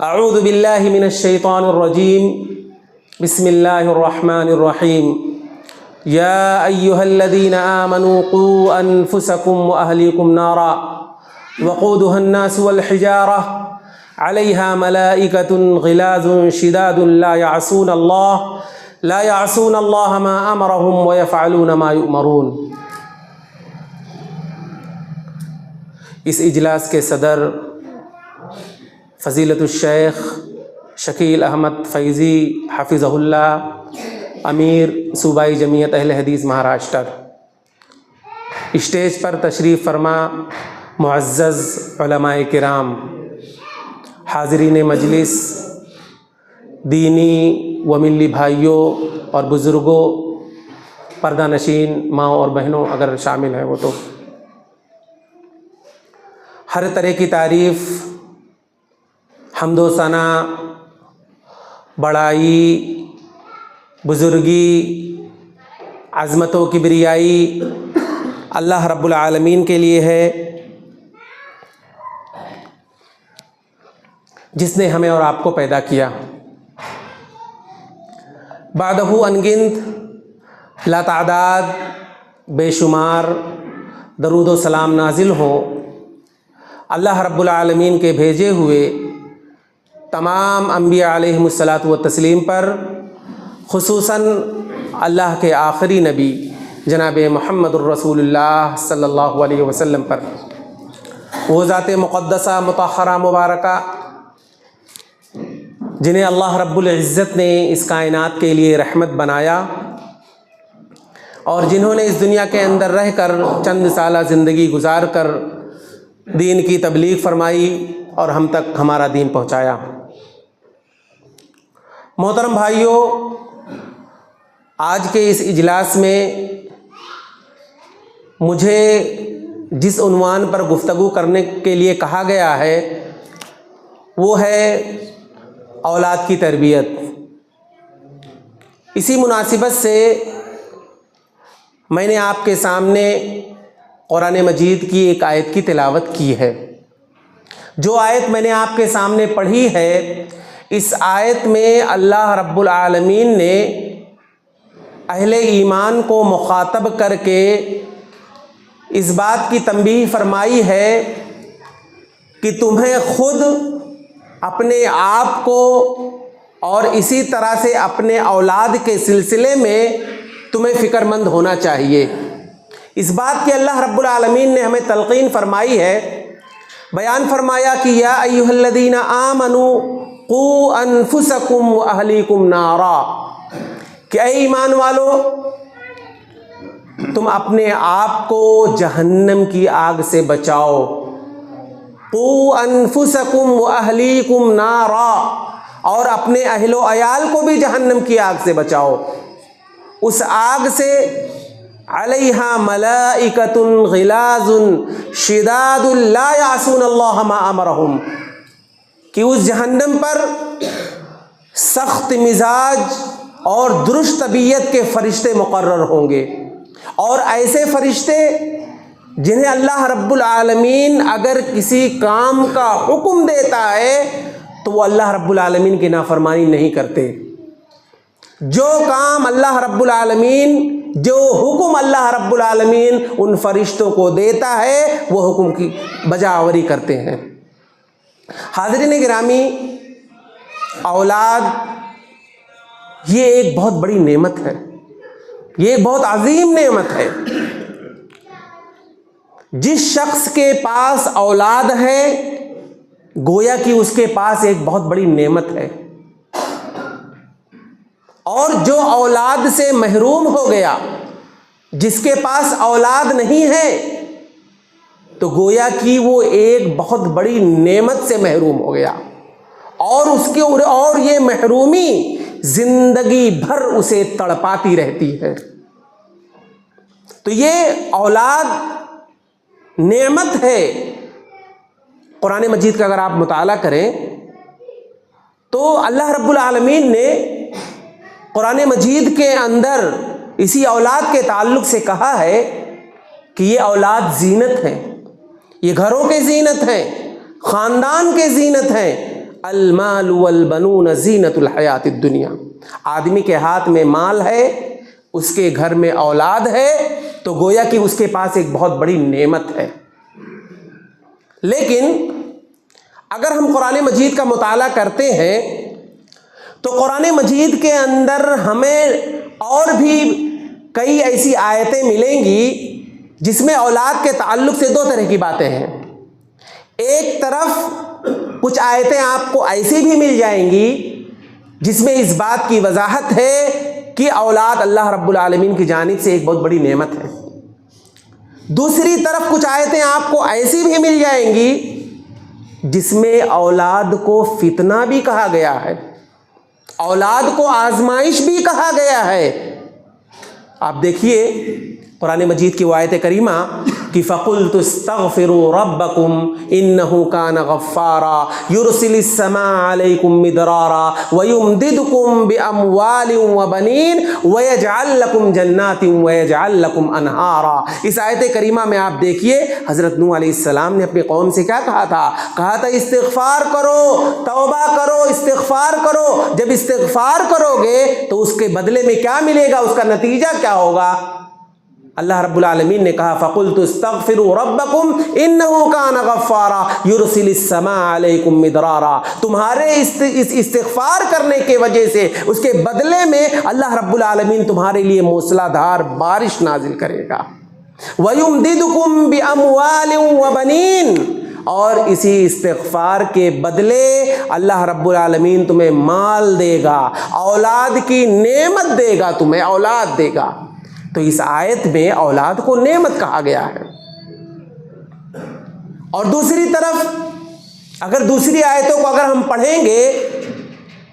اعوذ باللہ من الشیطان الرجیم بسم اللہ الرحمن الرحیم یا ایہا الذین آمنوا قوا انفسکم واہلیکم نارا وقودها الناس والحجارہ علیہا ملائکۃ غلاظ شداد لا یعصون اللہ ما امرہم ویفعلون ما یؤمرون۔ اس اجلاس کے صدر فضیلت الشیخ شکیل احمد فیضی حفظہ اللہ، امیر صوبائی جمعیت اہل حدیث مہاراشٹر، اسٹیج پر تشریف فرما معزز علماء کرام، حاضرین مجلس، دینی و ملی بھائیوں اور بزرگوں، پردہ نشین ماؤں اور بہنوں اگر شامل ہیں وہ تو، ہر طرح کی تعریف، حمد و ثنا، بڑائی، بزرگی، عظمت و کبریائی اللہ رب العالمین کے لیے ہے، جس نے ہمیں اور آپ کو پیدا کیا۔ بعدہ انگنت لاتعداد بے شمار درود و سلام نازل ہوں اللہ رب العالمین کے بھیجے ہوئے تمام انبیاء علیہم الصلاۃ والتسلیم پر، خصوصاً اللہ کے آخری نبی جناب محمد الرسول اللہ صلی اللہ علیہ وسلم پر، وہ ذات مقدسہ مطہرہ مبارکہ جنہیں اللہ رب العزت نے اس کائنات کے لیے رحمت بنایا، اور جنہوں نے اس دنیا کے اندر رہ کر چند سالہ زندگی گزار کر دین کی تبلیغ فرمائی اور ہم تک ہمارا دین پہنچایا۔ محترم بھائیوں، آج کے اس اجلاس میں مجھے جس عنوان پر گفتگو کرنے کے لیے کہا گیا ہے وہ ہے اولاد کی تربیت۔ اسی مناسبت سے میں نے آپ کے سامنے قرآن مجید کی ایک آیت کی تلاوت کی ہے۔ جو آیت میں نے آپ کے سامنے پڑھی ہے، اس آیت میں اللہ رب العالمین نے اہل ایمان کو مخاطب کر کے اس بات کی تنبیہ فرمائی ہے کہ تمہیں خود اپنے آپ کو اور اسی طرح سے اپنے اولاد کے سلسلے میں تمہیں فکر مند ہونا چاہیے۔ اس بات کی اللہ رب العالمین نے ہمیں تلقین فرمائی ہے، بیان فرمایا کہ یا ایھا الذین آمنوا قوا انفسکم واہلیکم نارا، کہ اے ایمان والو تم اپنے آپ کو جہنم کی آگ سے بچاؤ۔ قوا انفسکم واہلیکم نارا، اور اپنے اہل و عیال کو بھی جہنم کی آگ سے بچاؤ۔ اس آگ سے علیہا ملائکۃ غلاظ شداد لا یعصون اللہ ما امرہم، کہ اس جہنم پر سخت مزاج اور درست طبیعت کے فرشتے مقرر ہوں گے، اور ایسے فرشتے جنہیں اللہ رب العالمین اگر کسی کام کا حکم دیتا ہے تو وہ اللہ رب العالمین کی نافرمانی نہیں کرتے۔ جو کام اللہ رب العالمین، جو حکم اللہ رب العالمین ان فرشتوں کو دیتا ہے وہ حکم کی بجاوری کرتے ہیں۔ حاضرین گرامی، اولاد یہ ایک بہت بڑی نعمت ہے، یہ ایک بہت عظیم نعمت ہے۔ جس شخص کے پاس اولاد ہے گویا کہ اس کے پاس ایک بہت بڑی نعمت ہے، اور جو اولاد سے محروم ہو گیا، جس کے پاس اولاد نہیں ہے، تو گویا کہ وہ ایک بہت بڑی نعمت سے محروم ہو گیا، اور یہ محرومی زندگی بھر اسے تڑپاتی رہتی ہے۔ تو یہ اولاد نعمت ہے۔ قرآن مجید کا اگر آپ مطالعہ کریں تو اللہ رب العالمین نے قرآن مجید کے اندر اسی اولاد کے تعلق سے کہا ہے کہ یہ اولاد زینت ہے، یہ گھروں کے زینت ہیں، خاندان کے زینت ہیں، المال والبنون زینت الحیات الدنیا، آدمی کے ہاتھ میں مال ہے، اس کے گھر میں اولاد ہے، تو گویا کہ اس کے پاس ایک بہت بڑی نعمت ہے۔ لیکن اگر ہم قرآن مجید کا مطالعہ کرتے ہیں تو قرآن مجید کے اندر ہمیں اور بھی کئی ایسی آیتیں ملیں گی جس میں اولاد کے تعلق سے دو طرح کی باتیں ہیں۔ ایک طرف کچھ آیتیں آپ کو ایسی بھی مل جائیں گی جس میں اس بات کی وضاحت ہے کہ اولاد اللہ رب العالمین کی جانب سے ایک بہت بڑی نعمت ہے۔ دوسری طرف کچھ آیتیں آپ کو ایسی بھی مل جائیں گی جس میں اولاد کو فتنہ بھی کہا گیا ہے، اولاد کو آزمائش بھی کہا گیا ہے۔ آپ دیکھیے قرآن مجید کی وہ آیت کریمہ کہ فَقُلْتُ اسْتَغْفِرُوا رَبَّكُمْ إِنَّهُ كَانَ غَفَّارًا يُرْسِلِ السَّمَاءَ عَلَيْكُمْ مِدْرَارًا وَيُمْدِدْكُمْ بِأَمْوَالٍ وَبَنِينَ وَيَجْعَلْ لَكُمْ جَنَّاتٍ وَيَجْعَلْ لَكُمْ أَنْهَارًا۔ اس آیت کریمہ میں آپ دیکھیے حضرت نوح علیہ السلام نے اپنی قوم سے کیا کہا تھا؟ کہا تھا استغفار کرو، توبہ کرو، استغفار کرو۔ جب استغفار کرو گے تو اس کے بدلے میں کیا ملے گا، اس کا نتیجہ کیا ہوگا؟ اللہ رب العالمین نے کہا فَقُلْتُ اسْتَغْفِرُوا رَبَّكُمْ إِنَّهُ كَانَ غَفَّارًا يُرْسِلِ السَّمَاءَ عَلَيْكُمْ مِدْرَارًا۔ تمہارے استغفار کرنے کی وجہ سے اس کے بدلے میں اللہ رب العالمین تمہارے لیے موسلا دھار بارش نازل کرے گا۔ وَيُمْدِدُكُمْ بِأَمْوَالٍ وَبَنِينَ، اور اسی استغفار کے بدلے اللہ رب العالمین تمہیں مال دے گا، اولاد کی نعمت دے گا، تمہیں اولاد دے گا۔ تو اس آیت میں اولاد کو نعمت کہا گیا ہے۔ اور دوسری طرف اگر دوسری آیتوں کو اگر ہم پڑھیں گے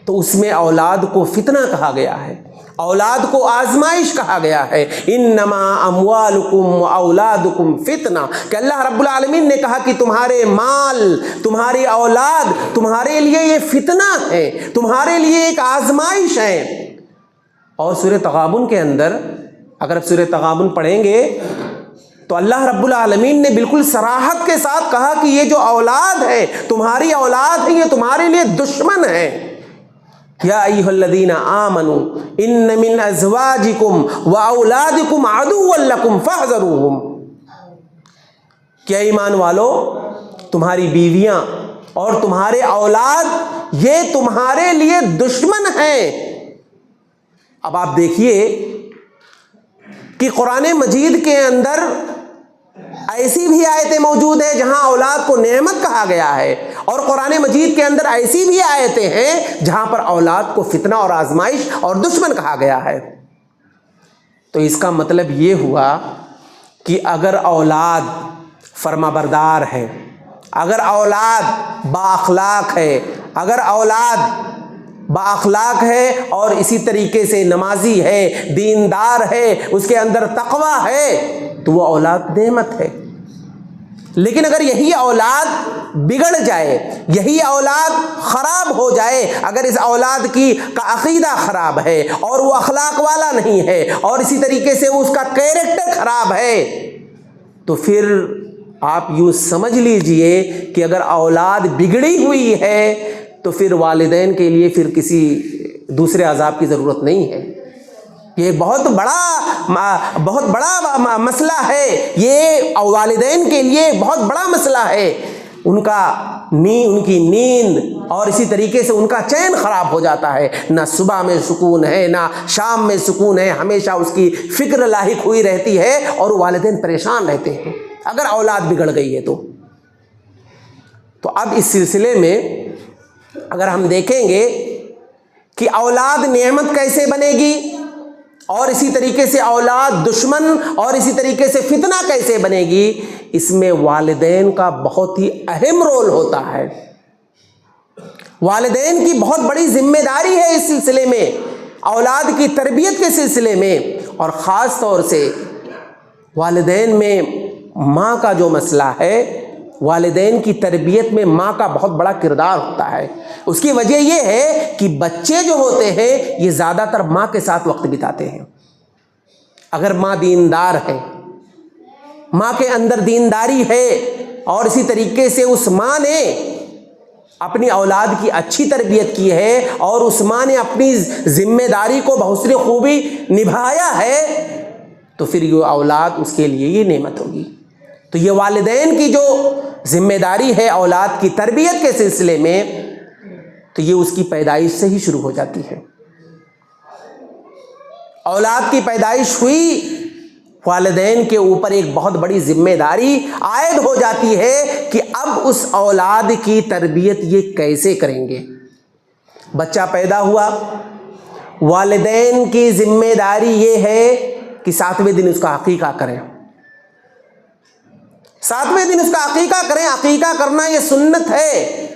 تو اس میں اولاد کو فتنہ کہا گیا ہے، اولاد کو آزمائش کہا گیا ہے۔ انما اموالکم واولادکم فتنہ، کہ اللہ رب العالمین نے کہا کہ تمہارے مال، تمہاری اولاد تمہارے لیے یہ فتنہ ہے، تمہارے لیے ایک آزمائش ہے۔ اور سورہ تغابن کے اندر اگر آپ سورہ تغابن پڑھیں گے تو اللہ رب العالمین نے بالکل صراحت کے ساتھ کہا کہ یہ جو اولاد ہے، تمہاری اولاد ہے، یہ تمہارے لیے دشمن ہے۔ یا ایھا الذین آمنوا ان من ازواجکم واولادکم عدوا لکم فاحذروہم، کیا ایمان والو، تمہاری بیویاں اور تمہارے اولاد یہ تمہارے لیے دشمن ہیں۔ اب آپ دیکھیے کہ قرآن مجید کے اندر ایسی بھی آیتیں موجود ہیں جہاں اولاد کو نعمت کہا گیا ہے، اور قرآن مجید کے اندر ایسی بھی آیتیں ہیں جہاں پر اولاد کو فتنہ اور آزمائش اور دشمن کہا گیا ہے۔ تو اس کا مطلب یہ ہوا کہ اگر اولاد فرما بردار ہے، اگر اولاد با اخلاق ہے، اگر اولاد با اخلاق ہے اور اسی طریقے سے نمازی ہے، دیندار ہے، اس کے اندر تقوی ہے، تو وہ اولاد نعمت ہے۔ لیکن اگر یہی اولاد بگڑ جائے، یہی اولاد خراب ہو جائے، اگر اس اولاد کا عقیدہ خراب ہے اور وہ اخلاق والا نہیں ہے اور اسی طریقے سے اس کا کیریکٹر خراب ہے، تو پھر آپ یوں سمجھ لیجئے کہ اگر اولاد بگڑی ہوئی ہے تو پھر والدین کے لیے پھر کسی دوسرے عذاب کی ضرورت نہیں ہے۔ یہ بہت بڑا مسئلہ ہے، یہ والدین کے لیے بہت بڑا مسئلہ ہے۔ ان کی نیند اور اسی طریقے سے ان کا چین خراب ہو جاتا ہے، نہ صبح میں سکون ہے، نہ شام میں سکون ہے، ہمیشہ اس کی فکر لاحق ہوئی رہتی ہے اور والدین پریشان رہتے ہیں اگر اولاد بگڑ گئی ہے تو اب اس سلسلے میں اگر ہم دیکھیں گے کہ اولاد نعمت کیسے بنے گی اور اسی طریقے سے اولاد دشمن اور اسی طریقے سے فتنہ کیسے بنے گی، اس میں والدین کا بہت ہی اہم رول ہوتا ہے۔ والدین کی بہت بڑی ذمہ داری ہے اس سلسلے میں، اولاد کی تربیت کے سلسلے میں، اور خاص طور سے والدین میں ماں کا جو مسئلہ ہے، والدین کی تربیت میں ماں کا بہت بڑا کردار ہوتا ہے۔ اس کی وجہ یہ ہے کہ بچے جو ہوتے ہیں یہ زیادہ تر ماں کے ساتھ وقت بتاتے ہیں۔ اگر ماں دیندار ہے، ماں کے اندر دینداری ہے، اور اسی طریقے سے اس ماں نے اپنی اولاد کی اچھی تربیت کی ہے اور اس ماں نے اپنی ذمہ داری کو بحسن خوبی نبھایا ہے تو پھر یہ اولاد اس کے لیے یہ نعمت ہوگی۔ تو یہ والدین کی جو ذمہ داری ہے اولاد کی تربیت کے سلسلے میں، تو یہ اس کی پیدائش سے ہی شروع ہو جاتی ہے۔ اولاد کی پیدائش ہوئی، والدین کے اوپر ایک بہت بڑی ذمہ داری عائد ہو جاتی ہے کہ اب اس اولاد کی تربیت یہ کیسے کریں گے۔ بچہ پیدا ہوا، والدین کی ذمہ داری یہ ہے کہ 7ویں دن اس کا عقیقہ کریں، 7ویں دن اس کا عقیقہ کریں۔ عقیقہ کرنا یہ سنت ہے۔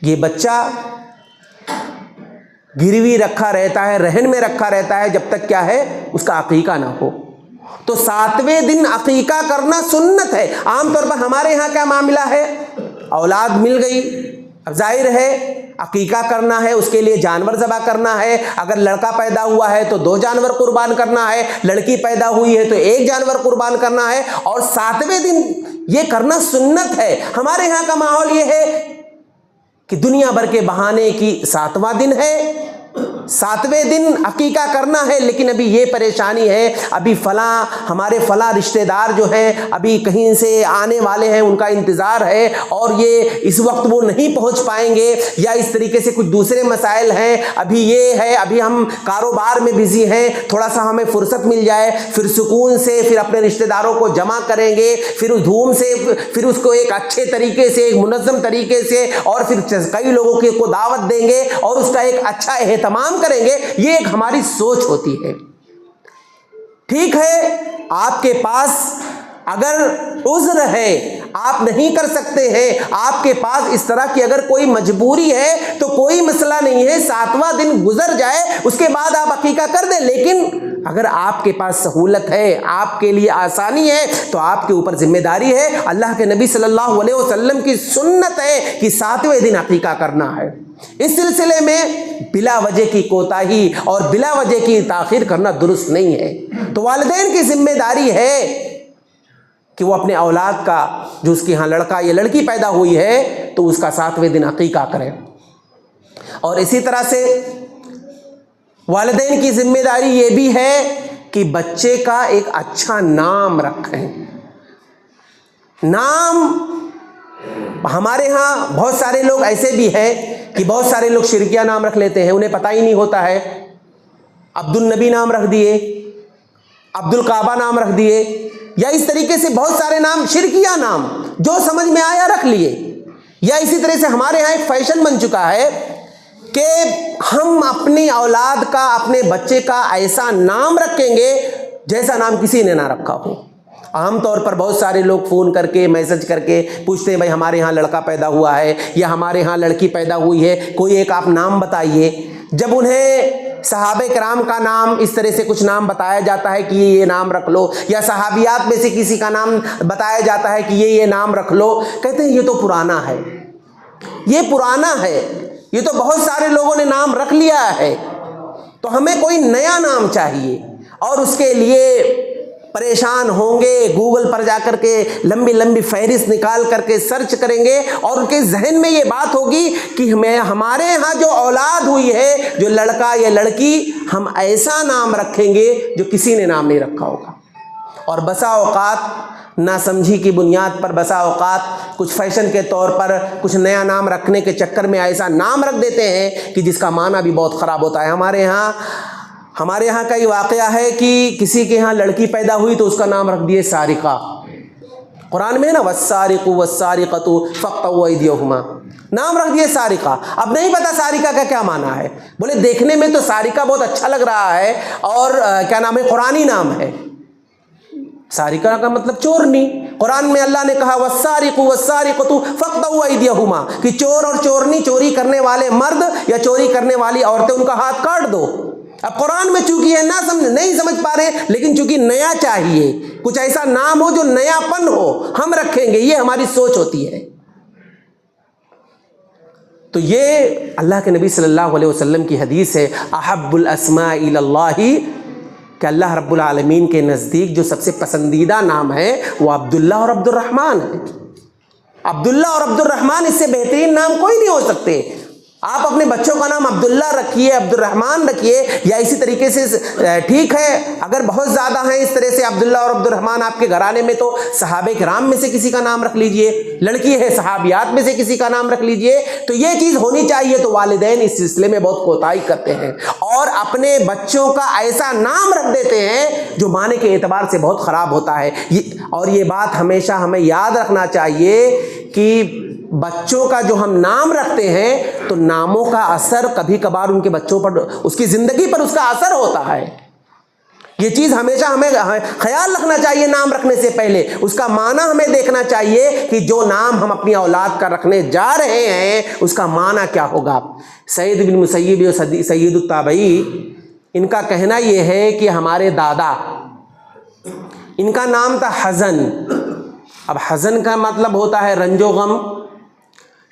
یہ بچہ گروی رکھا رہتا ہے، رہن میں رکھا رہتا ہے جب تک کیا ہے اس کا عقیقہ نہ ہو، تو 7ویں دن عقیقہ کرنا سنت ہے۔ عام طور پر ہمارے ہاں کیا معاملہ ہے، اولاد مل گئی، اب ظاہر ہے عقیقہ کرنا ہے، اس کے لیے جانور ذبح کرنا ہے۔ اگر لڑکا پیدا ہوا ہے تو 2 جانور قربان کرنا ہے، لڑکی پیدا ہوئی ہے تو 1 جانور قربان کرنا ہے، اور 7ویں دن یہ کرنا سنت ہے۔ ہمارے ہاں کا ماحول یہ ہے کہ دنیا بھر کے بہانے کی 7واں دن ہے، 7ویں دن عقیقہ کرنا ہے، لیکن ابھی یہ پریشانی ہے، ابھی فلاں ہمارے فلاں رشتہ دار جو ہیں ابھی کہیں سے آنے والے ہیں، ان کا انتظار ہے اور یہ اس وقت وہ نہیں پہنچ پائیں گے، یا اس طریقے سے کچھ دوسرے مسائل ہیں، ابھی یہ ہے ابھی ہم کاروبار میں بزی ہیں، تھوڑا سا ہمیں فرصت مل جائے پھر سکون سے پھر اپنے رشتہ داروں کو جمع کریں گے، پھر اس دھوم سے پھر اس کو ایک اچھے طریقے سے ایک منظم طریقے سے اور پھر کئی لوگوں کو دعوت دیں گے اور اس کا ایک اچھا اہتمام کریں گے۔ یہ ایک ہماری سوچ ہوتی ہے۔ ٹھیک ہے، آپ کے پاس اگر عذر ہے، آپ نہیں کر سکتے ہیں، آپ کے پاس اس طرح کی اگر کوئی مجبوری ہے تو کوئی مسئلہ نہیں ہے، 7واں دن گزر جائے اس کے بعد آپ عقیقہ کر دیں۔ لیکن اگر آپ کے پاس سہولت ہے، آپ کے لیے آسانی ہے، تو آپ کے اوپر ذمہ داری ہے۔ اللہ کے نبی صلی اللہ علیہ وسلم کی سنت ہے کہ 7ویں دن عقیقہ کرنا ہے۔ اس سلسلے میں بلا وجہ کی کوتاہی اور بلا وجہ کی تاخیر کرنا درست نہیں ہے۔ تو والدین کی ذمہ داری ہے کہ وہ اپنے اولاد کا، جو اس کے ہاں لڑکا یا لڑکی پیدا ہوئی ہے تو اس کا 7ویں دن عقیقہ کریں۔ اور اسی طرح سے والدین کی ذمہ داری یہ بھی ہے کہ بچے کا ایک اچھا نام رکھیں۔ نام ہمارے ہاں بہت سارے لوگ ایسے بھی ہیں کہ بہت سارے لوگ شرکیہ نام رکھ لیتے ہیں، انہیں پتہ ہی نہیں ہوتا ہے۔ عبد النبی نام رکھ دیے، عبد الکعبہ نام رکھ دیے، یا اس طریقے سے بہت سارے نام، شرکیہ نام جو سمجھ میں آیا رکھ لیے۔ یا اسی طرح سے ہمارے ہاں ایک فیشن بن چکا ہے کہ ہم اپنی اولاد کا، اپنے بچے کا ایسا نام رکھیں گے جیسا نام کسی نے نہ رکھا ہو۔ عام طور پر بہت سارے لوگ فون کر کے میسج کر کے پوچھتے ہیں بھائی ہمارے ہاں لڑکا پیدا ہوا ہے یا ہمارے ہاں لڑکی پیدا ہوئی ہے، کوئی ایک آپ نام بتائیے۔ جب انہیں صحابہ کرام کا نام اس طرح سے کچھ نام بتایا جاتا ہے کہ یہ نام رکھ لو، یا صحابیات میں سے کسی کا نام بتایا جاتا ہے کہ یہ نام رکھ لو، کہتے ہیں یہ تو پرانا ہے، یہ پرانا ہے، یہ تو بہت سارے لوگوں نے نام رکھ لیا ہے، تو ہمیں کوئی نیا نام چاہیے۔ اور اس کے لیے پریشان ہوں گے، گوگل پر جا کر کے لمبی لمبی فہرست نکال کر کے سرچ کریں گے، اور ان کے ذہن میں یہ بات ہوگی کہ ہمارے ہاں جو اولاد ہوئی ہے، جو لڑکا یا لڑکی، ہم ایسا نام رکھیں گے جو کسی نے نام نہیں رکھا ہوگا۔ اور بسا اوقات ناسمجھی کی بنیاد پر، بسا اوقات کچھ فیشن کے طور پر کچھ نیا نام رکھنے کے چکر میں ایسا نام رکھ دیتے ہیں کہ جس کا معنی بھی بہت خراب ہوتا ہے۔ ہمارے ہاں کا یہ واقعہ ہے کہ کسی کے ہاں لڑکی پیدا ہوئی تو اس کا نام رکھ دیے سارقہ۔ قرآن میں ہے نا والسارق والسارقۃ فاقطعوا ایدیہما، نام رکھ دیے سارقہ۔ اب نہیں پتا سارقہ کا کیا معنی ہے، بولے دیکھنے میں تو سارقہ بہت اچھا لگ رہا ہے اور کیا نام ہے، قرآنی نام ہے۔ سارقہ کا مطلب چورنی۔ قرآن میں اللہ نے کہا والسارق والسارقۃ فاقطعوا ایدیہما، کہ چور اور چورنی، چوری کرنے والے مرد یا چوری کرنے والی عورتیں، ان کا ہاتھ کاٹ دو۔ اب قرآن میں چونکہ یہ نہیں سمجھ پا رہے، لیکن چونکہ نیا چاہیے، کچھ ایسا نام ہو جو نیا پن ہو، ہم رکھیں گے، یہ ہماری سوچ ہوتی ہے۔ تو یہ اللہ کے نبی صلی اللہ علیہ وسلم کی حدیث ہے، احب الاسماء الی اللہ، کہ اللہ رب العالمین کے نزدیک جو سب سے پسندیدہ نام ہے وہ عبداللہ اور عبد الرحمن ہے۔ عبداللہ اور عبد الرحمن اس سے بہترین نام کوئی نہیں ہو سکتے. آپ اپنے بچوں کا نام عبداللہ رکھیے, عبد الرحمن رکھیے, یا اسی طریقے سے ٹھیک ہے اگر بہت زیادہ ہیں اس طرح سے عبداللہ اور عبد الرحمن آپ کے گھرانے میں, تو صحابہ کرام میں سے کسی کا نام رکھ لیجئے. لڑکی ہے صحابیات میں سے کسی کا نام رکھ لیجئے. تو یہ چیز ہونی چاہیے. تو والدین اس سلسلے میں بہت کوتاہی کرتے ہیں اور اپنے بچوں کا ایسا نام رکھ دیتے ہیں جو معنی کے اعتبار سے بہت خراب ہوتا ہے. اور یہ بات ہمیشہ ہمیں یاد رکھنا چاہیے کہ بچوں کا جو ہم نام رکھتے ہیں تو ناموں کا اثر کبھی کبھار ان کے بچوں پر, اس کی زندگی پر اس کا اثر ہوتا ہے. یہ چیز ہمیشہ ہمیں خیال رکھنا چاہیے. نام رکھنے سے پہلے اس کا معنی ہمیں دیکھنا چاہیے کہ جو نام ہم اپنی اولاد کا رکھنے جا رہے ہیں اس کا معنی کیا ہوگا. سعید بن مسیب سید التابعی, ان کا کہنا یہ ہے کہ ہمارے دادا, ان کا نام تھا حزن. اب حزن کا مطلب ہوتا ہے رنج و غم.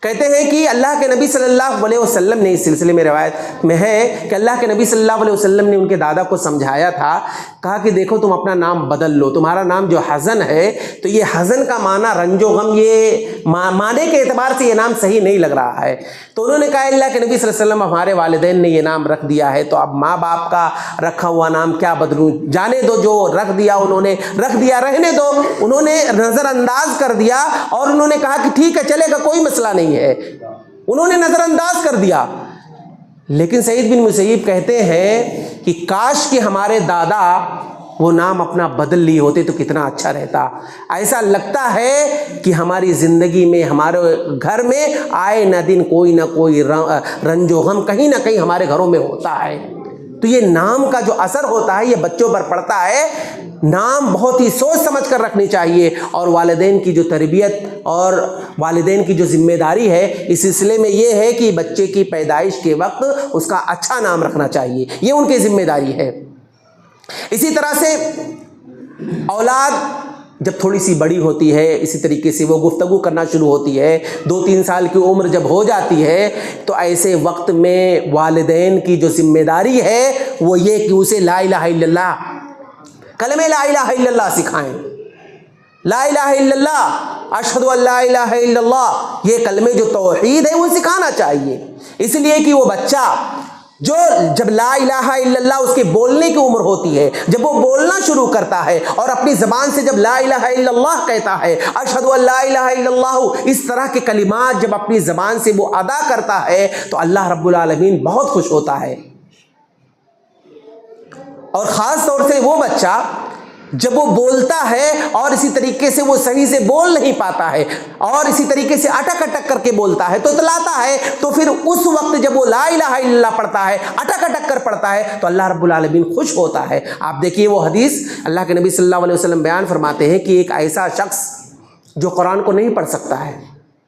کہتے ہیں کہ اللہ کے نبی صلی اللہ علیہ وسلم نے, اس سلسلے میں روایت میں ہے کہ اللہ کے نبی صلی اللہ علیہ وسلم نے ان کے دادا کو سمجھایا تھا, کہا کہ دیکھو تم اپنا نام بدل لو, تمہارا نام جو حزن ہے تو یہ حزن کا معنی رنج و غم, یہ معنی کے اعتبار سے یہ نام صحیح نہیں لگ رہا ہے. تو انہوں نے کہا اللہ کے نبی صلی اللہ علیہ وسلم ہمارے والدین نے یہ نام رکھ دیا ہے, تو اب ماں باپ کا رکھا ہوا نام کیا بدلوں, جانے دو, جو رکھ دیا انہوں نے رکھ دیا, رہنے دو. انہوں نے نظر انداز کر دیا اور انہوں نے کہا کہ ٹھیک ہے چلے گا, کوئی مسئلہ نہیں ہے. انہوں نے نظر انداز کر دیا. لیکن سعید بن مسیب کہتے ہیں کہ کاش کہ ہمارے دادا وہ نام اپنا بدل لیے ہوتے تو کتنا اچھا رہتا. ایسا لگتا ہے کہ ہماری زندگی میں, ہمارے گھر میں آئے نہ دن کوئی نہ کوئی رنج و غم کہیں نہ کہیں ہمارے گھروں میں ہوتا ہے. تو یہ نام کا جو اثر ہوتا ہے یہ بچوں پر پڑتا ہے. نام بہت ہی سوچ سمجھ کر رکھنی چاہیے, اور والدین کی جو تربیت اور والدین کی جو ذمہ داری ہے اس سلسلے میں یہ ہے کہ بچے کی پیدائش کے وقت اس کا اچھا نام رکھنا چاہیے, یہ ان کی ذمہ داری ہے. اسی طرح سے اولاد جب تھوڑی سی بڑی ہوتی ہے, اسی طریقے سے وہ گفتگو کرنا شروع ہوتی ہے, 2-3 سال کی عمر جب ہو جاتی ہے, تو ایسے وقت میں والدین کی جو ذمہ داری ہے وہ یہ کہ اسے لا الہ الا اللہ, کلمہ لا الہ الا اللہ سکھائیں. لا الہ الا اللہ, اشہد ان لا الہ الا اللہ, یہ کلمے جو توحید ہے وہ سکھانا چاہیے. اس لیے کہ وہ بچہ جو جب لا الہ الا اللہ اس کے بولنے کی عمر ہوتی ہے, جب وہ بولنا شروع کرتا ہے اور اپنی زبان سے جب لا الہ الا اللہ کہتا ہے, اشہد ان لا الہ الا اللہ, اس طرح کے کلمات جب اپنی زبان سے وہ ادا کرتا ہے تو اللہ رب العالمین بہت خوش ہوتا ہے. اور خاص طور سے وہ بچہ جب وہ بولتا ہے اور اسی طریقے سے وہ صحیح سے بول نہیں پاتا ہے اور اسی طریقے سے اٹک اٹک کر کے بولتا ہے, تو اتلاتا ہے, تو پھر اس وقت جب وہ لا الہ الا اللہ پڑھتا ہے, اٹک اٹک کر پڑھتا ہے, تو اللہ رب العالمین خوش ہوتا ہے. آپ دیکھیے وہ حدیث اللہ کے نبی صلی اللہ علیہ وسلم بیان فرماتے ہیں کہ ایک ایسا شخص جو قرآن کو نہیں پڑھ سکتا ہے,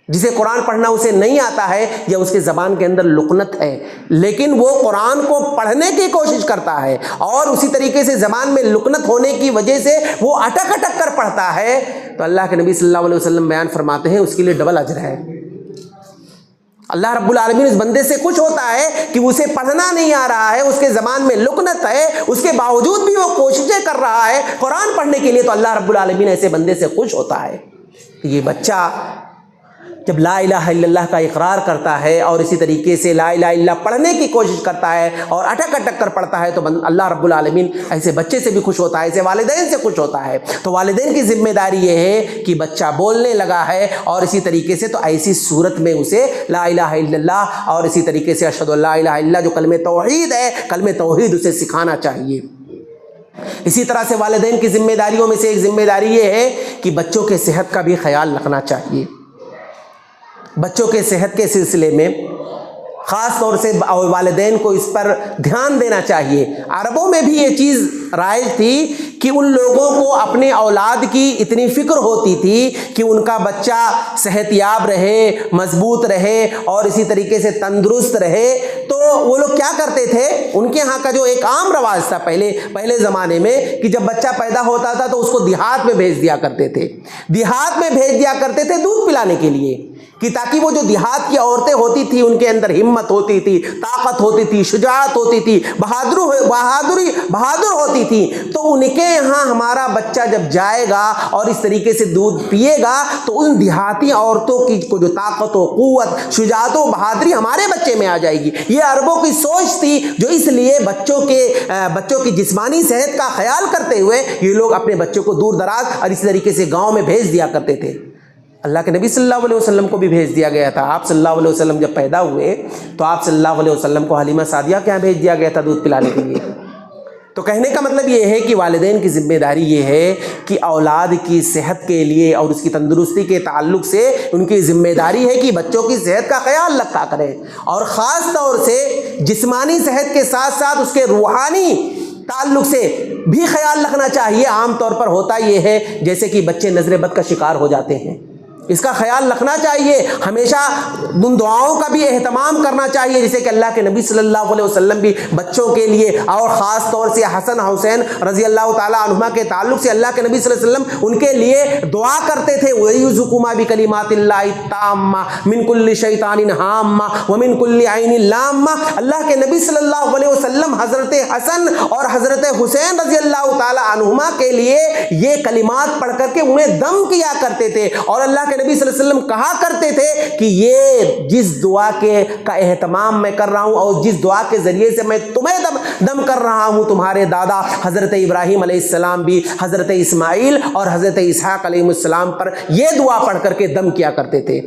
جسے قرآن پڑھنا اسے نہیں آتا ہے یا اس کے زبان کے اندر لکنت ہے, لیکن وہ قرآن کو پڑھنے کی کوشش کرتا ہے اور اسی طریقے سے زبان میں لکنت ہونے کی وجہ سے وہ اٹک اٹک کر پڑھتا ہے, تو اللہ کے نبی صلی اللہ علیہ وسلم بیان فرماتے ہیں اس کے لیے ڈبل اجر ہے. اللہ رب العالمین اس بندے سے خوش ہوتا ہے کہ اسے پڑھنا نہیں آ رہا ہے, اس کے زبان میں لکنت ہے, اس کے باوجود بھی وہ کوششیں کر رہا ہے قرآن پڑھنے کے لیے, تو اللہ رب العالمین ایسے بندے سے خوش ہوتا ہے. یہ بچہ جب لا الہ الا اللہ کا اقرار کرتا ہے اور اسی طریقے سے لا الہ الا اللہ پڑھنے کی کوشش کرتا ہے اور اٹک اٹک کر پڑھتا ہے, تو اللہ رب العالمین ایسے بچے سے بھی خوش ہوتا ہے, ایسے والدین سے خوش ہوتا ہے. تو والدین کی ذمہ داری یہ ہے کہ بچہ بولنے لگا ہے اور اسی طریقے سے, تو ایسی صورت میں اسے لا الہ الا اللہ اور اسی طریقے سے اشہد ان لا الہ الا اللہ جو کلمہ توحید ہے, کلمہ توحید اسے سکھانا چاہیے. اسی طرح سے والدین کی ذمہ داریوں میں سے ایک ذمہ داری یہ ہے کہ بچوں کے صحت کا بھی خیال رکھنا چاہیے. بچوں کے صحت کے سلسلے میں خاص طور سے والدین کو اس پر دھیان دینا چاہیے. عربوں میں بھی یہ چیز رائج تھی کہ ان لوگوں کو اپنے اولاد کی اتنی فکر ہوتی تھی کہ ان کا بچہ صحت یاب رہے, مضبوط رہے اور اسی طریقے سے تندرست رہے, تو وہ لوگ کیا کرتے تھے، ان کے یہاں کا جو ایک عام رواج تھا پہلے زمانے میں، کہ جب بچہ پیدا ہوتا تھا تو اس کو دیہات میں بھیج دیا کرتے تھے، دیہات میں بھیج دیا کرتے تھے دودھ پلانے کے لیے، کہ تاکہ وہ جو دیہات کی عورتیں ہوتی تھی ان کے اندر ہمت ہوتی تھی، طاقت ہوتی تھی، شجاعت ہوتی تھی، بہادر ہوتی تھی، تو ان کے یہاں ہمارا بچہ جب جائے گا اور اس طریقے سے دودھ پیے گا تو ان دیہاتی عورتوں کی کو جو طاقت و قوت، شجاعت و بہادری ہمارے بچے میں آ جائے گی۔ یہ عربوں کی سوچ تھی، جو اس لیے بچوں کی جسمانی صحت کا خیال کرتے ہوئے یہ لوگ اپنے بچوں کو دور دراز اور اسی طریقے سے گاؤں میں بھیج دیا کرتے تھے۔ اللہ کے نبی صلی اللہ علیہ وسلم کو بھی بھیج دیا گیا تھا۔ آپ صلی اللہ علیہ وسلم جب پیدا ہوئے تو آپ صلی اللہ علیہ وسلم کو حلیمہ سعدیہ کے یہاں بھیج دیا گیا تھا دودھ پلانے کے لیے۔ تو کہنے کا مطلب یہ ہے کہ والدین کی ذمہ داری یہ ہے کہ اولاد کی صحت کے لیے اور اس کی تندرستی کے تعلق سے ان کی ذمہ داری ہے کہ بچوں کی صحت کا خیال رکھا کریں، اور خاص طور سے جسمانی صحت کے ساتھ ساتھ اس کے روحانی تعلق سے بھی خیال رکھنا چاہیے۔ عام طور پر ہوتا یہ ہے جیسے کہ بچے نظر بد کا شکار ہو جاتے ہیں، اس کا خیال رکھنا چاہیے، ہمیشہ ان دعاؤں کا بھی اہتمام کرنا چاہیے، جیسے کہ اللہ کے نبی صلی اللہ علیہ وسلم بھی بچوں کے لیے اور خاص طور سے حسن حسین رضی اللہ تعالیٰ عنہما کے تعلق سے اللہ کے نبی صلی اللہ علیہ وسلم ان کے لیے دعا کرتے تھے، وَيُعِيذُكُمَا بِكَلِمَاتِ اللَّهِ التَّامَّةِ مِن كُلِّ شَيْطَانٍ هَامَّةٍ وَمِن كُلِّ عَيْنٍ لَامَّةٍ۔ اللہ کے نبی صلی اللہ علیہ وسلم حضرت حسن اور حضرت حسین رضی اللہ تعالیٰ عنہما کے لیے یہ کلمات پڑھ کر کے انہیں دم کیا کرتے تھے، اور اللہ کے نبی صلی اللہ علیہ وسلم کہا کرتے تھے کہ یہ جس دعا کا اہتمام میں کر رہا ہوں اور جس دعا کے ذریعے سے میں تمہیں دم کر رہا ہوں، تمہارے دادا حضرت ابراہیم علیہ السلام بھی حضرت اسماعیل اور حضرت اسحاق علیہ السلام پر یہ دعا پڑھ کر کے دم کیا کرتے تھے۔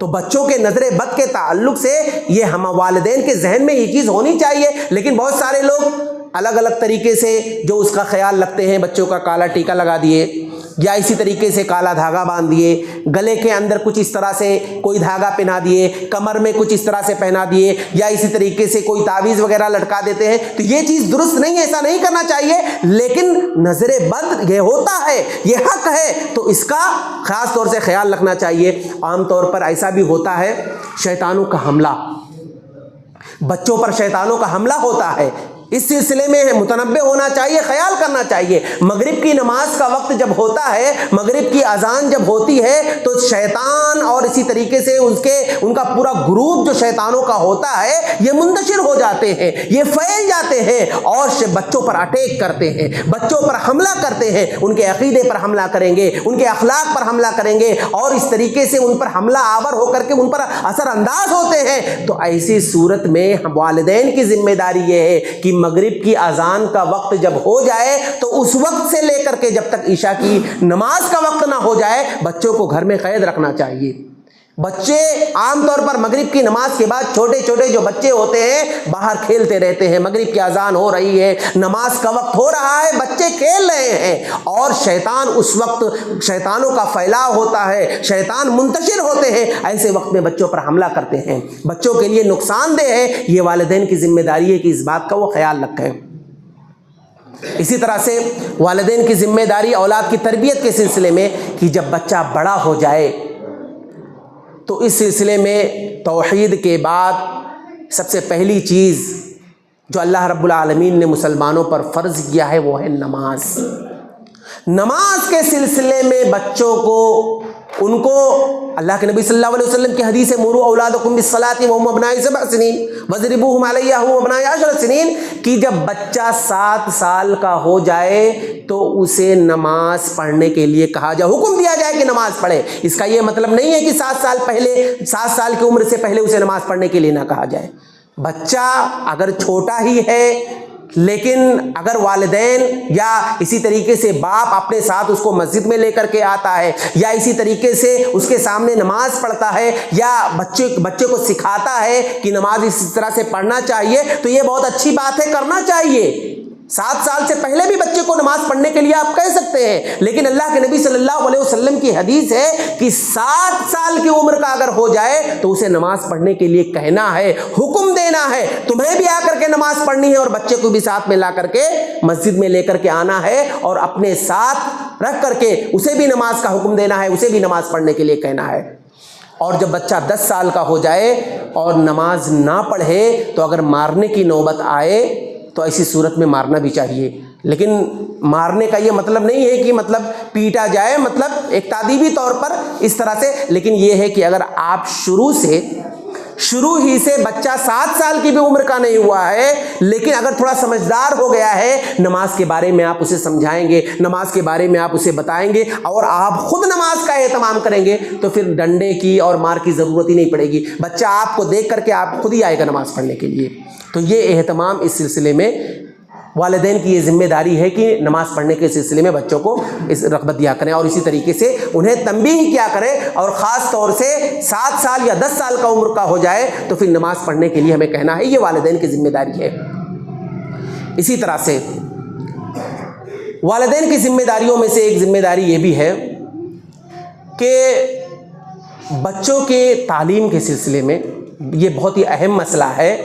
تو بچوں کے نظر بد کے تعلق سے یہ ہم والدین کے ذہن میں یہ چیز ہونی چاہیے، لیکن بہت سارے لوگ الگ الگ طریقے سے جو اس کا خیال رکھتے ہیں، بچوں کا کالا ٹیکا لگا دیے، یا اسی طریقے سے کالا دھاگا باندھ دیے، گلے کے اندر کچھ اس طرح سے کوئی دھاگا پہنا دیے، کمر میں کچھ اس طرح سے پہنا دیے، یا اسی طریقے سے کوئی تعویذ وغیرہ لٹکا دیتے ہیں، تو یہ چیز درست نہیں ہے، ایسا نہیں کرنا چاہیے، لیکن نظر بد یہ ہوتا ہے، یہ حق ہے، تو اس کا خاص طور سے خیال رکھنا چاہیے۔ عام طور پر ایسا بھی ہوتا ہے شیطانوں کا حملہ، بچوں پر شیطانوں کا حملہ ہوتا ہے، اس سلسلے میں متنبہ ہونا چاہیے، خیال کرنا چاہیے۔ مغرب کی نماز کا وقت جب ہوتا ہے، مغرب کی اذان جب ہوتی ہے، تو شیطان اور اسی طریقے سے ان کا پورا گروپ جو شیطانوں کا ہوتا ہے یہ منتشر ہو جاتے ہیں، یہ پھیل جاتے ہیں اور بچوں پر اٹیک کرتے ہیں، بچوں پر حملہ کرتے ہیں، ان کے عقیدے پر حملہ کریں گے، ان کے اخلاق پر حملہ کریں گے، اور اس طریقے سے ان پر حملہ آور ہو کر کے ان پر اثر انداز ہوتے ہیں۔ تو ایسی صورت میں والدین کی ذمہ داری یہ ہے کہ مغرب کی اذان کا وقت جب ہو جائے تو اس وقت سے لے کر کے جب تک عشاء کی نماز کا وقت نہ ہو جائے بچوں کو گھر میں قید رکھنا چاہیے۔ بچے عام طور پر مغرب کی نماز کے بعد چھوٹے چھوٹے جو بچے ہوتے ہیں باہر کھیلتے رہتے ہیں، مغرب کی اذان ہو رہی ہے، نماز کا وقت ہو رہا ہے، بچے کھیل رہے ہیں، اور شیطان اس وقت شیطانوں کا پھیلاؤ ہوتا ہے، شیطان منتشر ہوتے ہیں، ایسے وقت میں بچوں پر حملہ کرتے ہیں، بچوں کے لیے نقصان دہ ہے۔ یہ والدین کی ذمہ داری ہے کہ اس بات کا وہ خیال رکھیں۔ اسی طرح سے والدین کی ذمہ داری اولاد کی تربیت کے سلسلے میں کہ جب بچہ بڑا ہو جائے تو اس سلسلے میں توحید کے بعد سب سے پہلی چیز جو اللہ رب العالمین نے مسلمانوں پر فرض کیا ہے وہ ہے نماز۔ نماز کے سلسلے میں بچوں کو ان کو اللہ کے نبی صلی اللہ علیہ وسلم کی حدیث ہے مروا اولادکم بالصلاۃ وهم ابناء 7 سنین واضربوهم علیہا وهم ابناء 10 سنین، کہ جب بچہ 7 سال کا ہو جائے تو اسے نماز پڑھنے کے لیے کہا جائے، حکم دیا جائے کہ نماز پڑھے۔ اس کا یہ مطلب نہیں ہے کہ 7 سال کی عمر سے پہلے اسے نماز پڑھنے کے لیے نہ کہا جائے۔ بچہ اگر چھوٹا ہی ہے لیکن اگر والدین یا اسی طریقے سے باپ اپنے ساتھ اس کو مسجد میں لے کر کے آتا ہے، یا اسی طریقے سے اس کے سامنے نماز پڑھتا ہے، یا بچے کو سکھاتا ہے کہ نماز اس طرح سے پڑھنا چاہیے، تو یہ بہت اچھی بات ہے، کرنا چاہیے۔ 7 سال سے پہلے بھی بچے کو نماز پڑھنے کے لیے آپ کہہ سکتے ہیں، لیکن اللہ کے نبی صلی اللہ علیہ وسلم کی حدیث ہے کہ 7 سال کی عمر کا اگر ہو جائے تو اسے نماز پڑھنے کے لیے کہنا ہے، حکم دینا ہے، تمہیں بھی آ کر کے نماز پڑھنی ہے، اور بچے کو بھی ساتھ میں لا کر کے مسجد میں لے کر کے آنا ہے، اور اپنے ساتھ رکھ کر کے اسے بھی نماز کا حکم دینا ہے، اسے بھی نماز پڑھنے کے لیے کہنا ہے۔ اور جب بچہ 10 سال کا ہو جائے اور نماز نہ پڑھے تو اگر مارنے کی نوبت آئے تو ایسی صورت میں مارنا بھی چاہیے. لیکن مارنے کا یہ مطلب نہیں ہے کہ مطلب پیٹا جائے، مطلب ایک تادیبی طور پر اس طرح سے. لیکن یہ ہے کہ اگر آپ شروع ہی سے بچہ 7 سال کی بھی عمر کا نہیں ہوا ہے لیکن اگر تھوڑا سمجھدار ہو گیا ہے، نماز کے بارے میں آپ اسے سمجھائیں گے، نماز کے بارے میں آپ اسے بتائیں گے اور آپ خود نماز کا اہتمام کریں گے تو پھر ڈنڈے کی اور مار کی ضرورت ہی نہیں پڑے گی. بچہ آپ کو دیکھ کر کے آپ خود ہی آئے گا نماز پڑھنے کے لیے. تو یہ اہتمام اس سلسلے میں والدین کی یہ ذمہ داری ہے کہ نماز پڑھنے کے سلسلے میں بچوں کو اس رغبت دیا کریں اور اسی طریقے سے انہیں تنبیہ کیا کریں. اور خاص طور سے 7 سال یا 10 سال کا عمر کا ہو جائے تو پھر نماز پڑھنے کے لیے ہمیں کہنا ہے. یہ والدین کی ذمہ داری ہے. اسی طرح سے والدین کی ذمہ داریوں میں سے ایک ذمہ داری یہ بھی ہے کہ بچوں کے تعلیم کے سلسلے میں یہ بہت ہی اہم مسئلہ ہے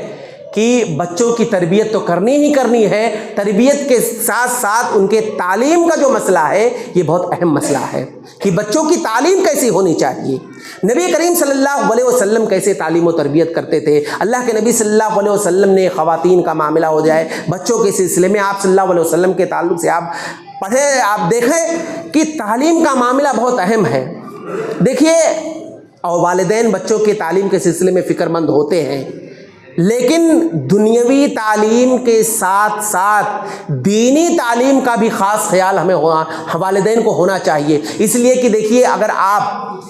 کہ بچوں کی تربیت تو کرنی ہی کرنی ہے، تربیت کے ساتھ ساتھ ان کے تعلیم کا جو مسئلہ ہے یہ بہت اہم مسئلہ ہے کہ بچوں کی تعلیم کیسی ہونی چاہیے. نبی کریم صلی اللہ علیہ وسلم کیسے تعلیم و تربیت کرتے تھے. اللہ کے نبی صلی اللہ علیہ وسلم نے خواتین کا معاملہ ہو جائے، بچوں کے سلسلے میں آپ صلی اللہ علیہ وسلم کے تعلق سے آپ پڑھیں، آپ دیکھیں کہ تعلیم کا معاملہ بہت اہم ہے. دیکھیے، اور والدین بچوں کے تعلیم کے سلسلے میں فکر مند ہوتے ہیں لیکن دنیاوی تعلیم کے ساتھ ساتھ دینی تعلیم کا بھی خاص خیال ہمیں والدین کو ہونا چاہیے. اس لیے کہ دیکھیے، اگر آپ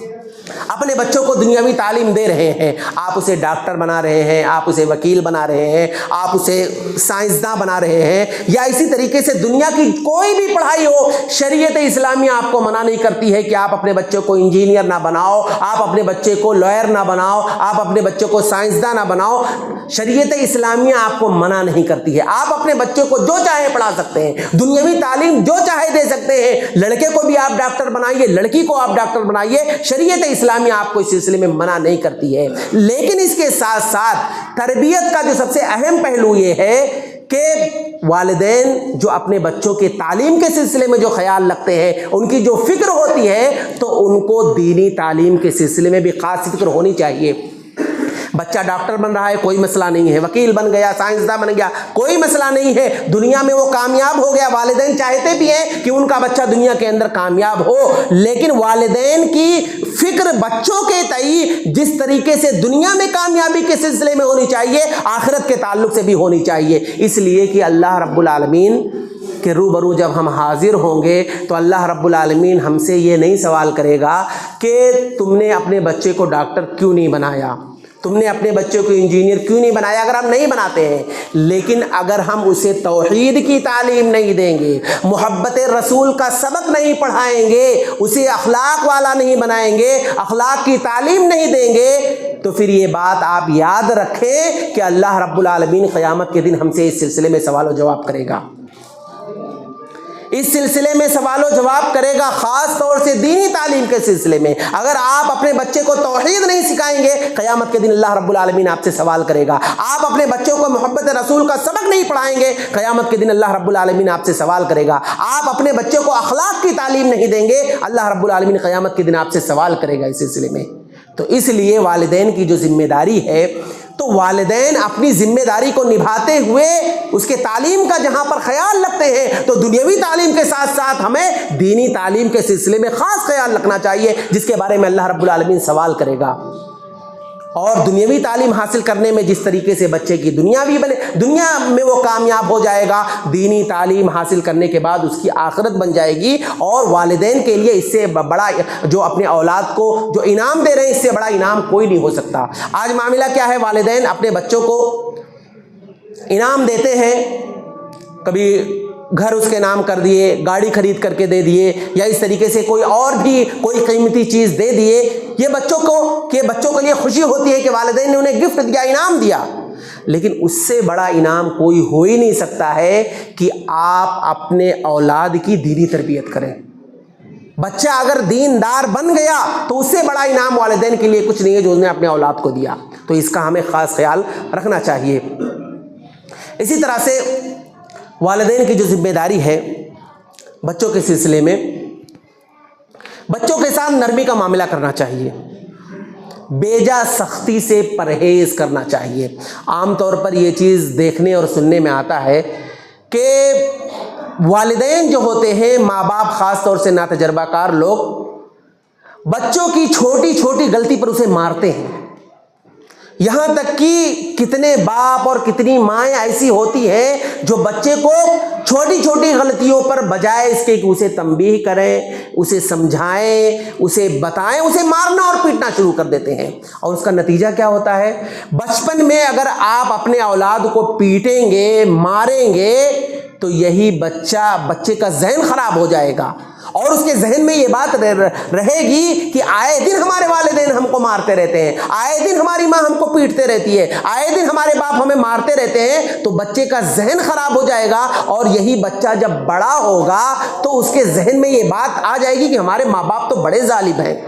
اپنے بچوں کو دنیاوی تعلیم دے رہے ہیں، آپ اسے ڈاکٹر بنا رہے ہیں، آپ اسے وکیل بنا رہے ہیں، آپ اسے سائنسداں بنا رہے ہیں، یا اسی طریقے سے دنیا کی کوئی بھی پڑھائی ہو، شریعت اسلامیہ آپ کو منع نہیں کرتی ہے کہ آپ اپنے بچوں کو انجینئر نہ بناؤ، آپ اپنے بچے کو لائر نہ بناؤ، آپ اپنے بچوں کو سائنسداں نہ بناؤ. شریعت اسلامیہ آپ کو منع نہیں کرتی ہے. آپ اپنے بچے کو جو چاہے پڑھا سکتے ہیں، دنیاوی تعلیم جو چاہے دے سکتے ہیں. لڑکے کو بھی آپ ڈاکٹر بنائیے، لڑکی کو آپ ڈاکٹر بنائیے. شریعت اسلامیہ آپ کو اس سلسلے میں منع نہیں کرتی ہے. لیکن اس کے ساتھ ساتھ تربیت کا جو سب سے اہم پہلو یہ ہے کہ والدین جو اپنے بچوں کے تعلیم کے سلسلے میں جو خیال رکھتے ہیں، ان کی جو فکر ہوتی ہے تو ان کو دینی تعلیم کے سلسلے میں بھی خاص فکر ہونی چاہیے. بچہ ڈاکٹر بن رہا ہے، کوئی مسئلہ نہیں ہے، وکیل بن گیا، سائنسداں بن گیا، کوئی مسئلہ نہیں ہے، دنیا میں وہ کامیاب ہو گیا. والدین چاہتے بھی ہیں کہ ان کا بچہ دنیا کے اندر کامیاب ہو، لیکن والدین کی فکر بچوں کے تئیں جس طریقے سے دنیا میں کامیابی کے سلسلے میں ہونی چاہیے، آخرت کے تعلق سے بھی ہونی چاہیے. اس لیے کہ اللہ رب العالمین کہ روبرو جب ہم حاضر ہوں گے تو اللہ رب العالمین ہم سے یہ نہیں سوال کرے گا کہ تم نے اپنے بچے کو ڈاکٹر کیوں نہیں بنایا، تم نے اپنے بچے کو انجینئر کیوں نہیں بنایا. اگر ہم نہیں بناتے ہیں، لیکن اگر ہم اسے توحید کی تعلیم نہیں دیں گے، محبت رسول کا سبق نہیں پڑھائیں گے، اسے اخلاق والا نہیں بنائیں گے، اخلاق کی تعلیم نہیں دیں گے، تو پھر یہ بات آپ یاد رکھیں کہ اللہ رب العالمین قیامت کے دن ہم سے اس سلسلے میں سوال و جواب کرے گا. اس سلسلے میں سوال و جواب کرے گا، خاص طور سے دینی تعلیم کے سلسلے میں. اگر آپ اپنے بچے کو توحید نہیں سکھائیں گے، قیامت کے دن اللہ رب العالمین آپ سے سوال کرے گا. آپ اپنے بچوں کو محبت رسول کا سبق نہیں پڑھائیں گے، قیامت کے دن اللہ رب العالمین آپ سے سوال کرے گا. آپ اپنے بچوں کو اخلاق کی تعلیم نہیں دیں گے، اللہ رب العالمین قیامت کے دن آپ سے سوال کرے گا اس سلسلے میں. تو اس لیے والدین کی جو ذمہ داری ہے، تو والدین اپنی ذمہ داری کو نبھاتے ہوئے اس کے تعلیم کا جہاں پر خیال رکھتے ہیں، تو دنیاوی تعلیم کے ساتھ ساتھ ہمیں دینی تعلیم کے سلسلے میں خاص خیال رکھنا چاہیے، جس کے بارے میں اللہ رب العالمین سوال کرے گا. اور دنیاوی تعلیم حاصل کرنے میں جس طریقے سے بچے کی دنیا میں وہ کامیاب ہو جائے گا، دینی تعلیم حاصل کرنے کے بعد اس کی آخرت بن جائے گی. اور والدین کے لیے اس سے بڑا، جو اپنے اولاد کو جو انعام دے رہے ہیں، اس سے بڑا انعام کوئی نہیں ہو سکتا. آج معاملہ کیا ہے، والدین اپنے بچوں کو انعام دیتے ہیں، کبھی گھر اس کے نام کر دیے، گاڑی خرید کر کے دے دیے، یا اس طریقے سے کوئی اور بھی کوئی قیمتی چیز دے دیے. یہ بچوں کو یہ خوشی ہوتی ہے کہ والدین نے انہیں گفٹ دیا، انعام دیا. لیکن اس سے بڑا انعام کوئی ہو ہی نہیں سکتا ہے کہ آپ اپنے اولاد کی دینی تربیت کریں. بچہ اگر دیندار بن گیا تو اس سے بڑا انعام والدین کے لیے کچھ نہیں ہے جو اس نے اپنے اولاد کو دیا. تو اس کا ہمیں خاص خیال رکھنا چاہیے. اسی طرح سے والدین کی جو ذمہ داری ہے بچوں کے سلسلے میں، بچوں کے ساتھ نرمی کا معاملہ کرنا چاہیے. بیجا سختی سے پرہیز کرنا چاہیے۔ عام طور پر یہ چیز دیکھنے اور سننے میں آتا ہے کہ والدین جو ہوتے ہیں، ماں باپ خاص طور سے ناتجربہ کار لوگ، بچوں کی چھوٹی چھوٹی غلطی پر اسے مارتے ہیں۔ یہاں تک کہ کتنے باپ اور کتنی مائیں ایسی ہوتی ہیں جو بچے کو چھوٹی چھوٹی غلطیوں پر بجائے اس کے کہ اسے تنبیہ کریں، اسے سمجھائیں، اسے بتائیں، اسے مارنا اور پیٹنا شروع کر دیتے ہیں۔ اور اس کا نتیجہ کیا ہوتا ہے؟ بچپن میں اگر آپ اپنے اولاد کو پیٹیں گے، ماریں گے، تو یہی بچے کا ذہن خراب ہو جائے گا، اور اس کے ذہن میں یہ بات رہے گی کہ آئے دن ہمارے والدین ہم کو مارتے رہتے ہیں، آئے دن ہماری ماں ہم کو پیٹتے رہتی ہے، آئے دن ہمارے باپ ہمیں مارتے رہتے ہیں۔ تو بچے کا ذہن خراب ہو جائے گا، اور یہی بچہ جب بڑا ہوگا تو اس کے ذہن میں یہ بات آ جائے گی کہ ہمارے ماں باپ تو بڑے ظالم ہیں،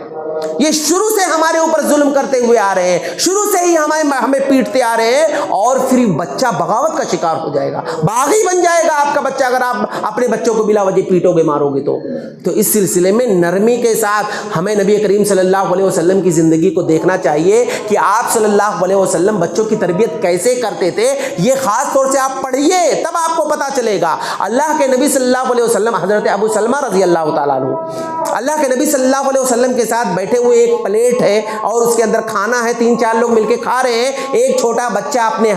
یہ شروع سے ہمارے اوپر ظلم کرتے ہوئے آ رہے ہیں، شروع سے ہی ہمیں پیٹتے آ رہے ہیں۔ اور پھر بچہ بغاوت کا شکار ہو جائے گا، باغی بن جائے گا آپ کا بچہ اگر آپ اپنے بچوں کو بلا وجہ پیٹو گے، مارو گے تو اس سلسلے میں نرمی کے ساتھ ہمیں نبی کریم صلی اللہ علیہ وسلم کی زندگی کو دیکھنا چاہیے کہ آپ صلی اللہ علیہ وسلم بچوں کی تربیت کیسے کرتے تھے۔ یہ خاص طور سے آپ پڑھیے، تب آپ کو پتا چلے گا۔ اللہ کے نبی صلی اللہ علیہ وسلم، حضرت ابو سلمہ رضی اللہ تعالیٰ عنہ، اللہ کے نبی صلی اللہ علیہ وسلم کے ساتھ بیٹھے ہوئے، ایک پلیٹ ہے اور اس کے اندر کھانا ہے، 3-4 لوگ مل کے کھا رہے ہیں۔ ایک چھوٹا بچہ اپنے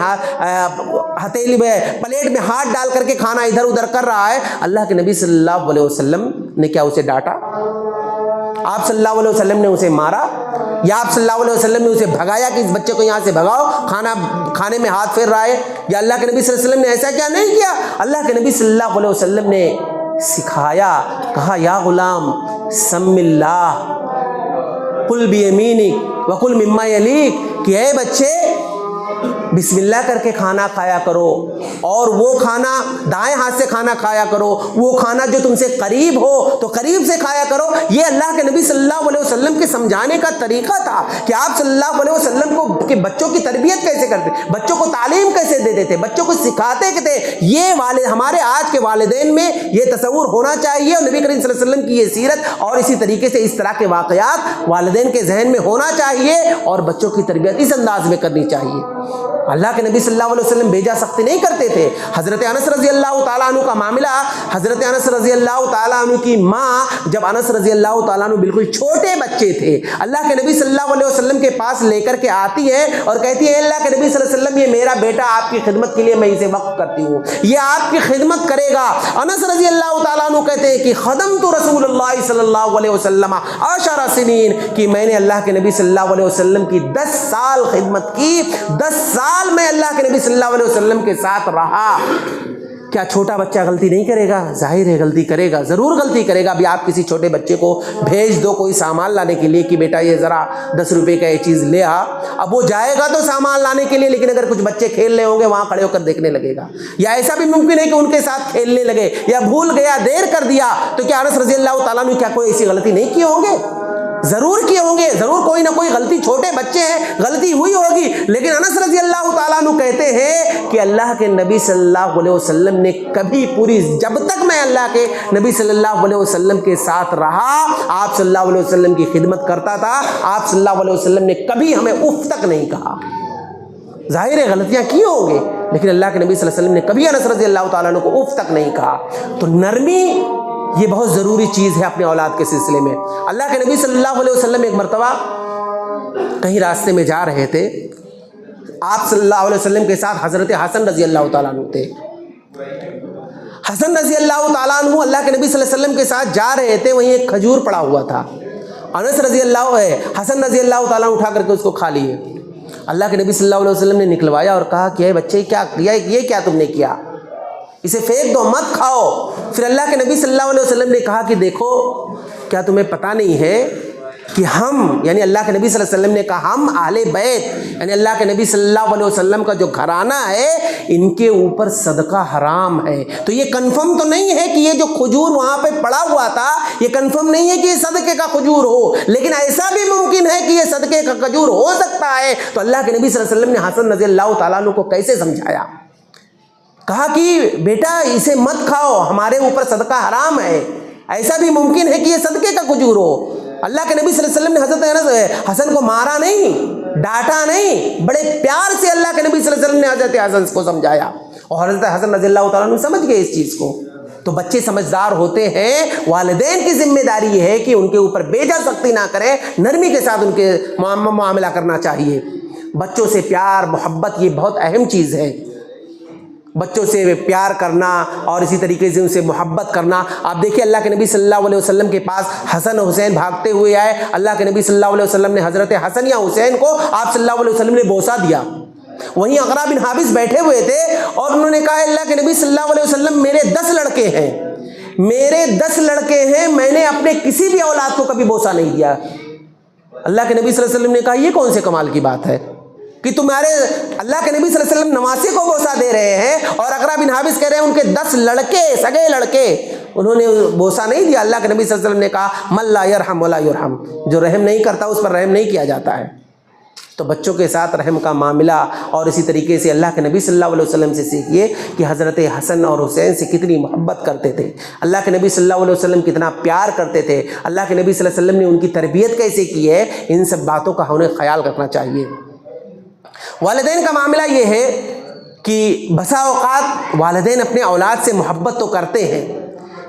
ہتھیلی میں پلیٹ میں ہاتھ ڈال کر کے کھانا ادھر ادھر کر رہا ہے۔ اللہ کے نبی صلی اللہ علیہ وسلم نے کیا اسے ڈانٹا؟ آپ صلی اللہ علیہ وسلم نے اسے مارا، یا آپ صلی اللہ علیہ وسلم نے اسے بھگایا کہ اس بچے کو یہاں سے بھگاؤ، کھانے میں ہاتھ پھیر رہا ہے؟ یا اللہ کے نبی صلی اللہ علیہ وسلم نے ایسا کیا نہیں کیا۔ اللہ کے نبی صلی اللہ علیہ وسلم نے سکھایا، کہا یا غلام سم اللہ قل بیمینک وکل مما یلیک، کہ اے بچے بسم اللہ کر کے کھانا کھایا کرو، اور وہ کھانا دائیں ہاتھ سے کھانا کھایا کرو، وہ کھانا جو تم سے قریب ہو تو قریب سے کھایا کرو۔ یہ اللہ کے نبی صلی اللہ علیہ وسلم کے سمجھانے کا طریقہ تھا کہ آپ صلی اللہ علیہ وسلم کو کہ بچوں کی تربیت کیسے کرتے، بچوں کو تعلیم کیسے دیتے تھے، بچوں کو سکھاتے تھے۔ یہ ہمارے آج کے والدین میں یہ تصور ہونا چاہیے، اور نبی کریم صلی اللہ علیہ وسلم کی یہ سیرت اور اسی طریقے سے اس طرح کے واقعات والدین کے ذہن میں ہونا چاہیے، اور بچوں کی تربیت اس انداز میں کرنی چاہیے۔ اللہ کے نبی صلی اللہ علیہ وسلم بیجا سختی نہیں کرتے تھے۔ حضرت انس رضی اللہ تعالیٰ عنہ کا معاملہ، حضرت انس رضی اللہ تعالیٰ عنہ کی ماں جب انس رضی اللہ تعالیٰ عنہ بالکل چھوٹے بچے تھے، اللہ کے نبی صلی اللہ علیہ وسلم کے پاس لے کر کے آتی ہے اور کہتی ہے اللہ کے نبی صلی اللہ علیہ وسلم، یہ میرا بیٹا آپ کی خدمت کے لیے میں اسے وقف کرتی ہوں، یہ آپ کی خدمت کرے گا۔ انس رضی اللہ تعالیٰ عنہ کہتے ہیں کہ خدمت رسول اللہ صلی اللہ علیہ وسلم 10 سنین، کہ میں نے اللہ کے نبی صلی اللہ علیہ وسلم کی 10 سال خدمت کی، 10 سال میں اللہ کے نبی صلی اللہ علیہ وسلم کے ساتھ رہا۔ کیا چھوٹا بچہ غلطی نہیں کرے گا؟ ظاہر ہے غلطی کرے گا، ضرور غلطی کرے گا۔ ابھی آپ کسی چھوٹے بچے کو بھیج دو کوئی سامان لانے کے لیے کہ بیٹا یہ ذرا 10 روپے کا یہ چیز لے آ، اب وہ جائے گا تو سامان لانے کے لیے، لیکن اگر کچھ بچے کھیل رہے ہوں گے وہاں کھڑے ہو کر دیکھنے لگے گا، یا ایسا بھی ممکن ہے کہ ان کے ساتھ کھیلنے لگے، یا بھول گیا، دیر کر دیا، تو کیا انس رضی اللہ تعالیٰ نے کیا کوئی ایسی غلطی نہیں کی ہوں گے؟ ضرور کیے ہوں گے، ضرور کوئی نہ کوئی غلطی، چھوٹے بچے ہیں غلطی ہوئی ہوگی۔ لیکن انس رضی اللہ تعالیٰ عنہ کہتے ہیں کہ اللہ کے نبی صلی اللہ علیہ وسلم نے کبھی جب تک میں اللہ کے نبی صلی اللہ علیہ وسلم کے ساتھ رہا، آپ صلی اللہ علیہ وسلم کی خدمت کرتا تھا، آپ صلی اللہ علیہ وسلم نے کبھی ہمیں اف تک نہیں کہا۔ ظاہر ہے غلطیاں کی ہوں گے، لیکن اللہ کے نبی صلی اللہ علیہ وسلم نے کبھی انس رضی اللہ تعالیٰ عنہ کو اف تک نہیں کہا۔ تو نرمی یہ بہت ضروری چیز ہے اپنے اولاد کے سلسلے میں۔ اللہ کے نبی صلی اللہ علیہ وسلم ایک مرتبہ کہیں راستے میں جا رہے تھے، آپ صلی اللہ علیہ وسلم کے ساتھ حضرت حسن رضی اللہ تعالیٰ عنہ تھے۔ حسن رضی اللہ تعالیٰ عنہ اللہ کے نبی صلی اللہ علیہ وسلم کے ساتھ جا رہے تھے، وہیں ایک کھجور پڑا ہوا تھا، حسن رضی اللہ تعالیٰ عنہ اٹھا کر کے اس کو کھا لیے۔ اللہ کے نبی صلی اللہ علیہ وسلم نے نکلوایا اور کہا کہ اے بچے کیا کیا، یہ کیا تم نے کیا، اسے پھینک دو، مت کھاؤ۔ پھر اللہ کے نبی صلی اللہ علیہ وسلم نے کہا کہ دیکھو کیا تمہیں پتہ نہیں ہے کہ ہم، یعنی اللہ کے نبی صلی اللہ علیہ وسلم نے کہا ہم اہل بیت، یعنی اللہ کے نبی صلی اللہ علیہ وسلم کا جو گھرانہ ہے، ان کے اوپر صدقہ حرام ہے۔ تو یہ کنفرم تو نہیں ہے کہ یہ جو کھجور وہاں پہ پڑا ہوا تھا، یہ کنفرم نہیں ہے کہ یہ صدقے کا کھجور ہو، لیکن ایسا بھی ممکن ہے کہ یہ صدقے کا کھجور ہو سکتا ہے۔ تو اللہ کے نبی صلی اللہ علیہ وسلم نے حسن رضی اللہ تعالیٰ عنہ کو کیسے سمجھایا؟ کہا کہ بیٹا اسے مت کھاؤ، ہمارے اوپر صدقہ حرام ہے، ایسا بھی ممکن ہے کہ یہ صدقے کا کھجور ہو۔ اللہ کے نبی صلی اللہ علیہ وسلم نے حضرت حسن کو مارا نہیں، ڈانٹا نہیں، بڑے پیار سے اللہ کے نبی صلی اللہ علیہ وسلم نے حضرت حسن کو سمجھایا، اور حضرت حسن رضی اللہ تعالیٰ عنہ سمجھ گئے اس چیز کو۔ تو بچے سمجھدار ہوتے ہیں، والدین کی ذمہ داری یہ ہے کہ ان کے اوپر بیجا سختی نہ کرے، نرمی کے ساتھ ان کے معاملہ کرنا چاہیے۔ بچوں سے پیار محبت یہ بہت اہم چیز ہے، بچوں سے پیار کرنا اور اسی طریقے سے ان سے محبت کرنا۔ آپ دیکھیے اللہ کے نبی صلی اللہ علیہ وسلم کے پاس حسن و حسین بھاگتے ہوئے آئے، اللہ کے نبی صلی اللہ علیہ وسلم نے حضرت حسن یا حسین کو آپ صلی اللہ علیہ وسلم نے بوسہ دیا۔ وہیں اقرا بن حابس بیٹھے ہوئے تھے اور انہوں نے کہا اللہ کے نبی صلی اللہ علیہ وسلم میرے 10 لڑکے ہیں، میرے 10 لڑکے ہیں، میں نے اپنے کسی بھی اولاد کو کبھی بوسہ نہیں دیا۔ اللہ کے نبی صلی اللہ علیہ وسلم نے کہا یہ کون سے کمال کی بات ہے کہ تمہارے اللہ کے نبی صلی اللہ علیہ وسلم نواسے کو بوسہ دے رہے ہیں، اور اقرا بن حابس کہہ رہے ہیں ان کے 10 لڑکے سگے لڑکے انہوں نے بوسہ نہیں دیا۔ اللہ کے نبی صلی اللہ علیہ وسلم نے کہا من لا یرحم ولا یرحم، جو رحم نہیں کرتا اس پر رحم نہیں کیا جاتا ہے۔ تو بچوں کے ساتھ رحم کا معاملہ، اور اسی طریقے سے اللہ کے نبی صلی اللہ علیہ وسلم سے سیکھیے کہ حضرت حسن اور حسین سے کتنی محبت کرتے تھے، اللہ کے نبی صلی اللہ علیہ وسلم کتنا پیار کرتے تھے، اللہ کے نبی صلی اللہ علیہ وسلم نے ان کی تربیت کیسے کی ہے، ان سب باتوں کا ہمیں خیال رکھنا چاہیے۔ والدین کا معاملہ یہ ہے کہ بسا اوقات والدین اپنے اولاد سے محبت تو کرتے ہیں،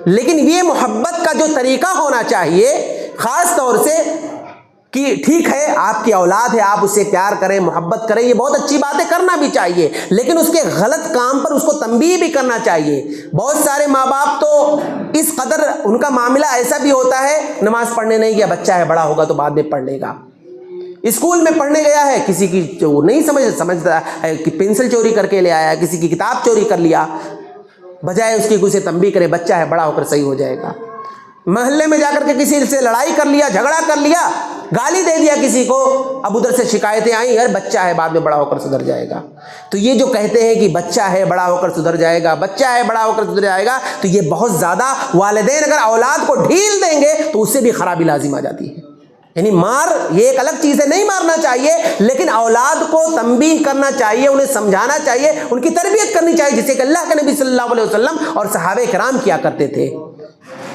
لیکن یہ محبت کا جو طریقہ ہونا چاہیے خاص طور سے کہ ٹھیک ہے آپ کی اولاد ہے، آپ اس سے پیار کریں محبت کریں، یہ بہت اچھی باتیں کرنا بھی چاہیے، لیکن اس کے غلط کام پر اس کو تنبیہ بھی کرنا چاہیے۔ بہت سارے ماں باپ تو اس قدر ان کا معاملہ ایسا بھی ہوتا ہے، نماز پڑھنے نہیں گیا، بچہ ہے بڑا ہوگا تو بعد میں پڑھ لے گا، اسکول میں پڑھنے گیا ہے کسی کی وہ نہیں سمجھتا ہے کہ پینسل چوری کر کے لے آیا، کسی کی کتاب چوری کر لیا، بجائے اس کی اسے تنبیہ کرے بچہ ہے بڑا ہو کر صحیح ہو جائے گا۔ محلے میں جا کر کے کسی سے لڑائی کر لیا، جھگڑا کر لیا، گالی دے دیا کسی کو، اب ادھر سے شکایتیں آئیں یار بچہ ہے بعد میں بڑا ہو کر سدھر جائے گا۔ تو یہ جو کہتے ہیں کہ بچہ ہے بڑا ہو کر سدھر جائے گا، بچہ ہے بڑا ہو کر سدھر جائے گا، تو یہ بہت زیادہ والدین اگر اولاد کو ڈھیل دیں گے تو اس سے بھی خرابی لازم آ جاتی ہے۔ یعنی مار یہ ایک الگ چیز ہے، نہیں مارنا چاہیے، لیکن اولاد کو تنبیہ کرنا چاہیے، انہیں سمجھانا چاہیے، ان کی تربیت کرنی چاہیے، جسے کہ اللہ کے نبی صلی اللہ علیہ وسلم اور صحابہ کرام کیا کرتے تھے۔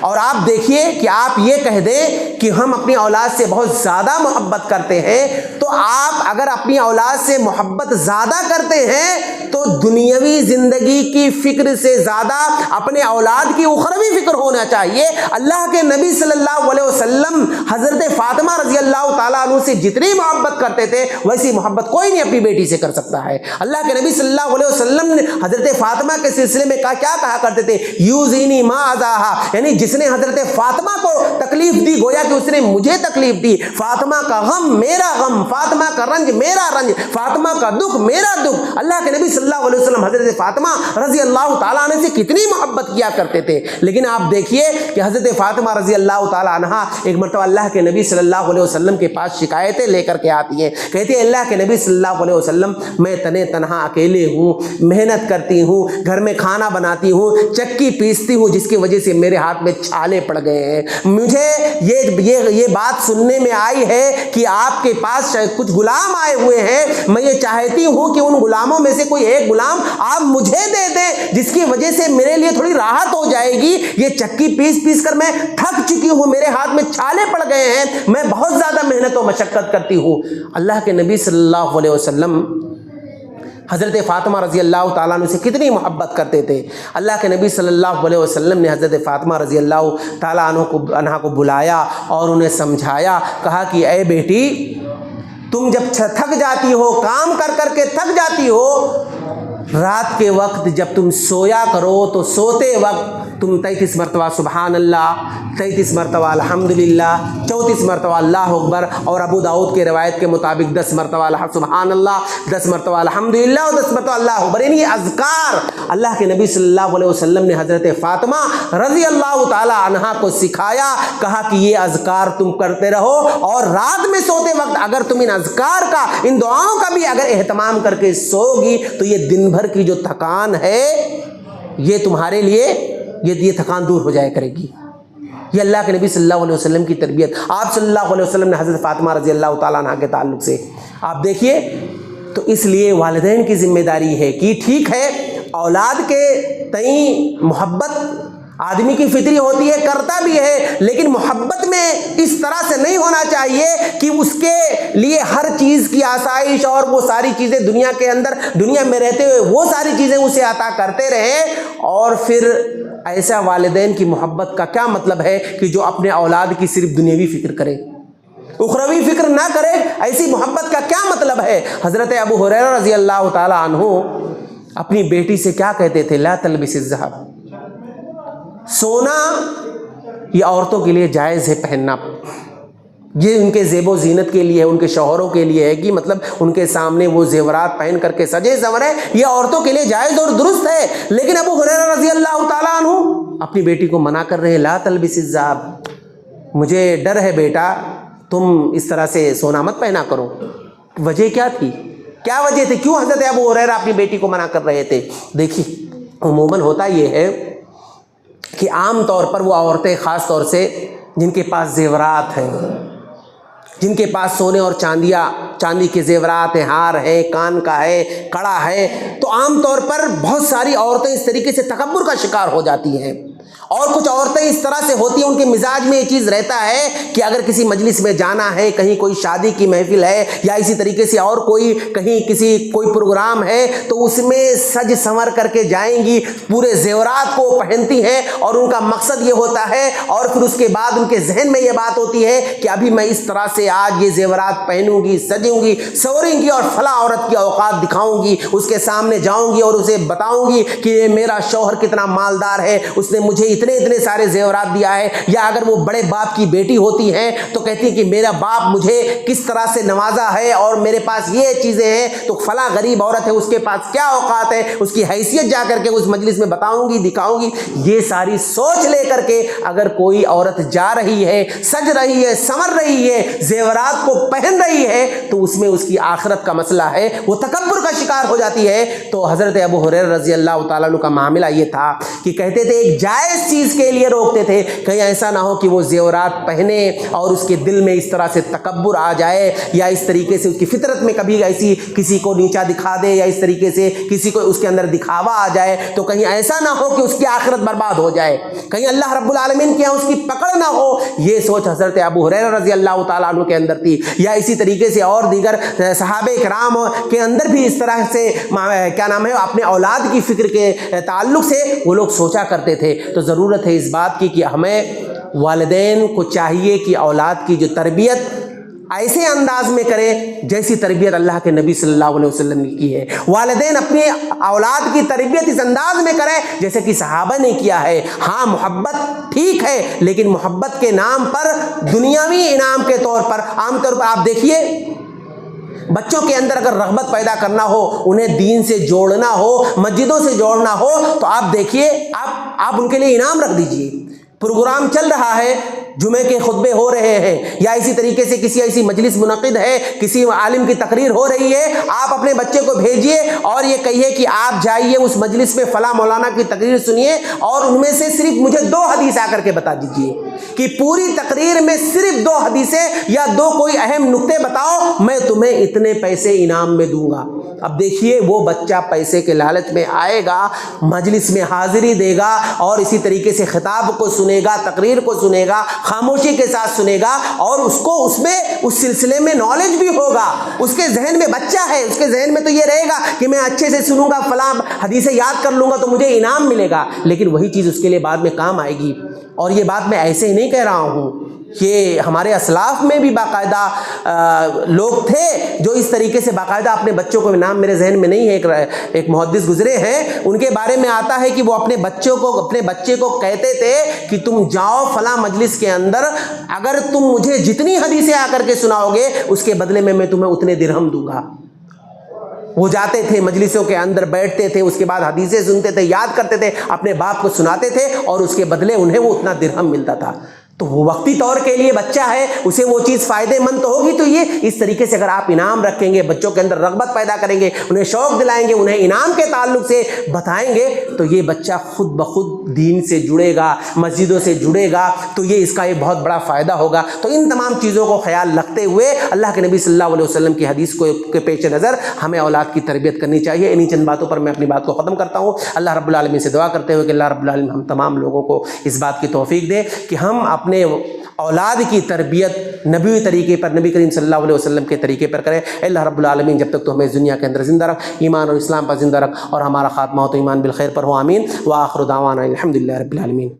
اور آپ دیکھیے کہ آپ یہ کہہ دیں کہ ہم اپنی اولاد سے بہت زیادہ محبت کرتے ہیں، تو آپ اگر اپنی اولاد سے محبت زیادہ کرتے ہیں تو دنیاوی زندگی کی فکر سے زیادہ اپنے اولاد کی اخروی فکر ہونا چاہیے۔ اللہ کے نبی صلی اللہ علیہ وسلم حضرت فاطمہ رضی اللہ تعالیٰ عنہ سے جتنی محبت کرتے تھے ویسی محبت کوئی نہیں اپنی بیٹی سے کر سکتا ہے۔ اللہ کے نبی صلی اللہ علیہ وسلم نے حضرت فاطمہ کے سلسلے میں کیا کہا کرتے تھے، یوزینی ما اذاہا، یعنی جس نے حضرت فاطمہ کو تکلیف دی گویا کہ اس نے مجھے تکلیف دی، فاطمہ کا غم میرا غم، فاطمہ کا رنج میرا رنج، فاطمہ کا دکھ میرا دکھ۔ اللہ کے نبی صلی اللہ علیہ وسلم حضرت فاطمہ رضی اللہ تعالیٰ عنہ سے کتنی محبت کیا کرتے تھے، لیکن آپ دیکھیے کہ حضرت فاطمہ رضی اللہ تعالیٰ عنہ ایک مرتبہ اللہ کے نبی صلی اللہ علیہ وسلم کے پاس شکایتیں لے کر کے آتی ہیں، کہتی ہے اللہ کے نبی صلی اللہ علیہ وسلم میں تنہا اکیلے ہوں، محنت کرتی ہوں، گھر میں کھانا بناتی ہوں، چکی پیستی ہوں، جس کی وجہ سے میرے ہاتھ میں چھالے پڑ گئے ہیں، مجھے یہ بات سننے میں آئی ہے کہ آپ کے پاس کچھ غلام آئے ہوئے ہیں، میں یہ چاہتی ہوں کہ ان غلاموں میں سے کوئی ایک غلام آپ مجھے دے دیں جس کی وجہ سے میرے لیے تھوڑی راحت ہو جائے گی، یہ چکی پیس کر میں تھک چکی ہوں، میرے ہاتھ میں چھالے پڑ گئے ہیں، میں بہت زیادہ محنت و مشقت کرتی ہوں۔ اللہ کے نبی صلی اللہ علیہ وسلم حضرت فاطمہ رضی اللہ تعالیٰ عنہ سے کتنی محبت کرتے تھے۔ اللہ کے نبی صلی اللہ علیہ وسلم نے حضرت فاطمہ رضی اللہ تعالیٰ عنہ کو بلایا اور انہیں سمجھایا، کہا کہ اے بیٹی تم جب تھک جاتی ہو، کام کر کر کے تھک جاتی ہو، رات کے وقت جب تم سویا کرو تو سوتے وقت تم 33 مرتبہ سبحان اللہ، 33 مرتبہ الحمدللہ، 34 مرتبہ اللہ اکبر، اور ابو داؤد کے روایت کے مطابق 10 مرتبہ سبحان اللہ، 10 مرتبہ الحمدللہ اور 10 مرتبہ اللہ اکبر، یعنی یہ اذکار اللہ کے نبی صلی اللہ علیہ وسلم نے حضرت فاطمہ رضی اللہ تعالی عنہا کو سکھایا، کہا کہ یہ اذکار تم کرتے رہو، اور رات میں سوتے وقت اگر تم ان اذکار کا، ان دعاؤں کا بھی اگر اہتمام کر کے سوگی تو یہ دن بھر کی جو تھکان ہے یہ تمہارے لیے یہ تھکان دور ہو جایا کرے گی۔ یہ اللہ کے نبی صلی اللہ علیہ وسلم کی تربیت، آپ صلی اللہ علیہ وسلم نے حضرت فاطمہ رضی اللہ تعالیٰ عنہ کے تعلق سے آپ دیکھیے، تو اس لیے والدین کی ذمہ داری ہے کہ ٹھیک ہے اولاد کے تئیں محبت آدمی کی فطری ہوتی ہے، کرتا بھی ہے، لیکن محبت میں اس طرح سے نہیں ہونا چاہیے کہ اس کے لیے ہر چیز کی آسائش اور وہ ساری چیزیں دنیا کے اندر، دنیا میں رہتے ہوئے وہ ساری چیزیں اسے عطا کرتے رہے، اور پھر ایسا والدین کی محبت کا کیا مطلب ہے کہ جو اپنے اولاد کی صرف دنیاوی فکر کرے، اخروی فکر نہ کرے؟ ایسی محبت کا کیا مطلب ہے؟ حضرت ابو ہریرہ رضی اللہ تعالی عنہ اپنی بیٹی سے کیا کہتے تھے؟ لا تلبس الذهب، سونا یہ عورتوں کے لیے جائز ہے پہننا، یہ ان کے زیب و زینت کے لیے ہے، ان کے شوہروں کے لیے ہے، کہ مطلب ان کے سامنے وہ زیورات پہن کر کے سجے سورے، یہ عورتوں کے لیے جائز اور درست ہے۔ لیکن ابو ہریرہ رضی اللہ تعالیٰ عنہ اپنی بیٹی کو منع کر رہے ہیں، لا تلبس الذهب، مجھے ڈر ہے بیٹا تم اس طرح سے سونا مت پہنا کرو۔ وجہ کیا تھی؟ کیا وجہ تھی؟ کیوں حضرت ابو ہریرہ اپنی بیٹی کو منع کر رہے تھے؟ دیکھیے عموماً ہوتا یہ ہے کہ عام طور پر وہ عورتیں، خاص طور سے جن کے پاس زیورات ہیں، جن کے پاس سونے اور چاندی کے زیورات ہیں، ہار ہے، کان کا ہے، کڑا ہے، تو عام طور پر بہت ساری عورتیں اس طریقے سے تکبر کا شکار ہو جاتی ہیں۔ اور کچھ عورتیں اس طرح سے ہوتی ہیں، ان کے مزاج میں یہ چیز رہتا ہے کہ اگر کسی مجلس میں جانا ہے، کہیں کوئی شادی کی محفل ہے یا اسی طریقے سے اور کوئی کہیں کوئی پروگرام ہے، تو اس میں سج سنور کر کے جائیں گی، پورے زیورات کو پہنتی ہیں، اور ان کا مقصد یہ ہوتا ہے، اور پھر اس کے بعد ان کے ذہن میں یہ بات ہوتی ہے کہ ابھی میں اس طرح سے آج یہ زیورات پہنوں گی، سجوں گی، سوریں گی، اور فلاں عورت کی اوقات دکھاؤں گی، اس کے سامنے جاؤں گی اور اسے بتاؤں گی کہ یہ میرا شوہر کتنا مالدار ہے، اس نے مجھے اتنے سارے زیورات دیا ہے۔ یا اگر وہ بڑے باپ کی بیٹی ہوتی ہیں تو کہتی ہے کہ میرا باپ مجھے کس طرح سے نوازا ہے، اور میرے پاس یہ چیزیں ہیں، تو فلاں غریب عورت ہے، اس کے پاس کیا اوقات ہے، اس کی حیثیت جا کر کے اس مجلس میں بتاؤں گی، دکھاؤں گی۔ یہ ساری سوچ لے کر کے اگر کوئی عورت جا رہی ہے، سج رہی ہے، سنور رہی ہے، زیورات کو پہن رہی ہے، تو اس میں اس کی آخرت کا مسئلہ ہے، وہ تکبر کا شکار ہو جاتی ہے۔ تو حضرت ابو ہریرہ رضی اللہ تعالیٰ عنہ کا معاملہ یہ تھا کہ کہتے تھے ایک جائز چیز کے لیے روکتے تھے، کہیں ایسا نہ ہو کہ وہ زیورات پہنے اور اس کے دل میں اس طرح سے تکبر آ جائے، یا اس طریقے سے اس کی فطرت میں کبھی ایسی کسی کو نیچا دکھا دے، یا اس طریقے سے کسی کو اس کے اندر دکھاوا آ جائے، تو کہیں ایسا نہ ہو کہ اس کی آخرت برباد ہو جائے، کہیں اللہ رب العالمین کے یہاں اس کی پکڑ نہ ہو۔ یہ سوچ حضرت ابو ہریرہ رضی اللہ تعالیٰ عنہ کے اندر تھی، یا اسی طریقے سے اور دیگر صحابہ کرام کے اندر بھی اس طرح سے کیا نام ہے اپنے اولاد کی فکر کے تعلق سے وہ لوگ سوچا کرتے تھے۔ تو ضرورت ہے اس بات کی کہ ہمیں والدین کو چاہیے کہ اولاد کی جو تربیت ایسے انداز میں کرے جیسی تربیت اللہ کے نبی صلی اللہ علیہ وسلم نے کی ہے۔ والدین اپنی اولاد کی تربیت اس انداز میں کرے جیسے کہ صحابہ نے کیا ہے۔ ہاں محبت ٹھیک ہے، لیکن محبت کے نام پر دنیاوی انعام کے طور پر عام طور پر آپ دیکھیے بچوں کے اندر اگر رغبت پیدا کرنا ہو، انہیں دین سے جوڑنا ہو، مسجدوں سے جوڑنا ہو، تو آپ دیکھیے آپ ان کے لیے انعام رکھ دیجئے۔ پروگرام چل رہا ہے، جمعے کے خطبے ہو رہے ہیں، یا اسی طریقے سے کسی ایسی مجلس منعقد ہے، کسی عالم کی تقریر ہو رہی ہے، آپ اپنے بچے کو بھیجیے اور یہ کہیے کہ آپ جائیے اس مجلس میں فلاں مولانا کی تقریر سنیے، اور ان میں سے صرف مجھے 2 حدیث آ کر کے بتا دیجیے، کہ پوری تقریر میں صرف 2 حدیثیں یا 2 کوئی اہم نقطے بتاؤ، میں تمہیں اتنے پیسے انعام میں دوں گا۔ اب دیکھیے وہ بچہ پیسے کے لالچ میں آئے گا، مجلس میں حاضری دے گا، اور اسی طریقے سے خطاب کو سنے گا، تقریر کو سنے گا، خاموشی کے ساتھ سنے گا، اور اس کو اس میں اس سلسلے میں نالج بھی ہوگا۔ اس کے ذہن میں بچہ ہے، اس کے ذہن میں تو یہ رہے گا کہ میں اچھے سے سنوں گا، فلاں حدیثیں یاد کر لوں گا تو مجھے انعام ملے گا، لیکن وہی چیز اس کے لیے بعد میں کام آئے گی۔ اور یہ بات میں ایسے ہی نہیں کہہ رہا ہوں، یہ ہمارے اسلاف میں بھی باقاعدہ لوگ تھے جو اس طریقے سے باقاعدہ اپنے بچوں کو، نام میرے ذہن میں نہیں ہے، ایک محدث گزرے ہیں، ان کے بارے میں آتا ہے کہ وہ اپنے بچے کو کہتے تھے کہ تم جاؤ فلاں مجلس کے اندر، اگر تم مجھے جتنی حدیثیں آ کر کے سناؤ گے اس کے بدلے میں تمہیں اتنے درہم دوں گا۔ وہ جاتے تھے مجلسوں کے اندر بیٹھتے تھے، اس کے بعد حدیثیں سنتے تھے، یاد کرتے تھے، اپنے باپ کو سناتے تھے، اور اس کے بدلے انہیں وہ اتنا درہم ملتا تھا۔ تو وہ وقتی طور کے لیے بچہ ہے، اسے وہ چیز فائدے مند تو ہوگی. تو یہ اس طریقے سے اگر آپ انعام رکھیں گے، بچوں کے اندر رغبت پیدا کریں گے، انہیں شوق دلائیں گے، انہیں انعام کے تعلق سے بتائیں گے، تو یہ بچہ خود بخود دین سے جڑے گا، مسجدوں سے جڑے گا. تو یہ اس کا ایک بہت بڑا فائدہ ہوگا. تو ان تمام چیزوں کو خیال رکھتے ہوئے اللہ کے نبی صلی اللہ علیہ وسلم کی حدیث کو کے پیش نظر ہمیں اولاد کی تربیت کرنی چاہیے. انہی چند باتوں پر میں اپنی بات کو ختم کرتا ہوں. اللہ رب العالمین سے دعا کرتے ہوئے کہ اللہ رب العالمین ہم تمام لوگوں کو اس بات کی توفیق دے کہ ہم اپنے اولاد کی تربیت نبوی طریقے پر، نبی کریم صلی اللہ علیہ وسلم کے طریقے پر کریں. اللہ رب العالمین جب تک تو ہمیں اس دنیا کے اندر زندہ رکھ، ایمان اور اسلام پر زندہ رکھ، اور ہمارا خاتمہ ہو تو ایمان بالخیر پر ہو. آمین. وآخر دعوانا الحمدللہ رب العالمین.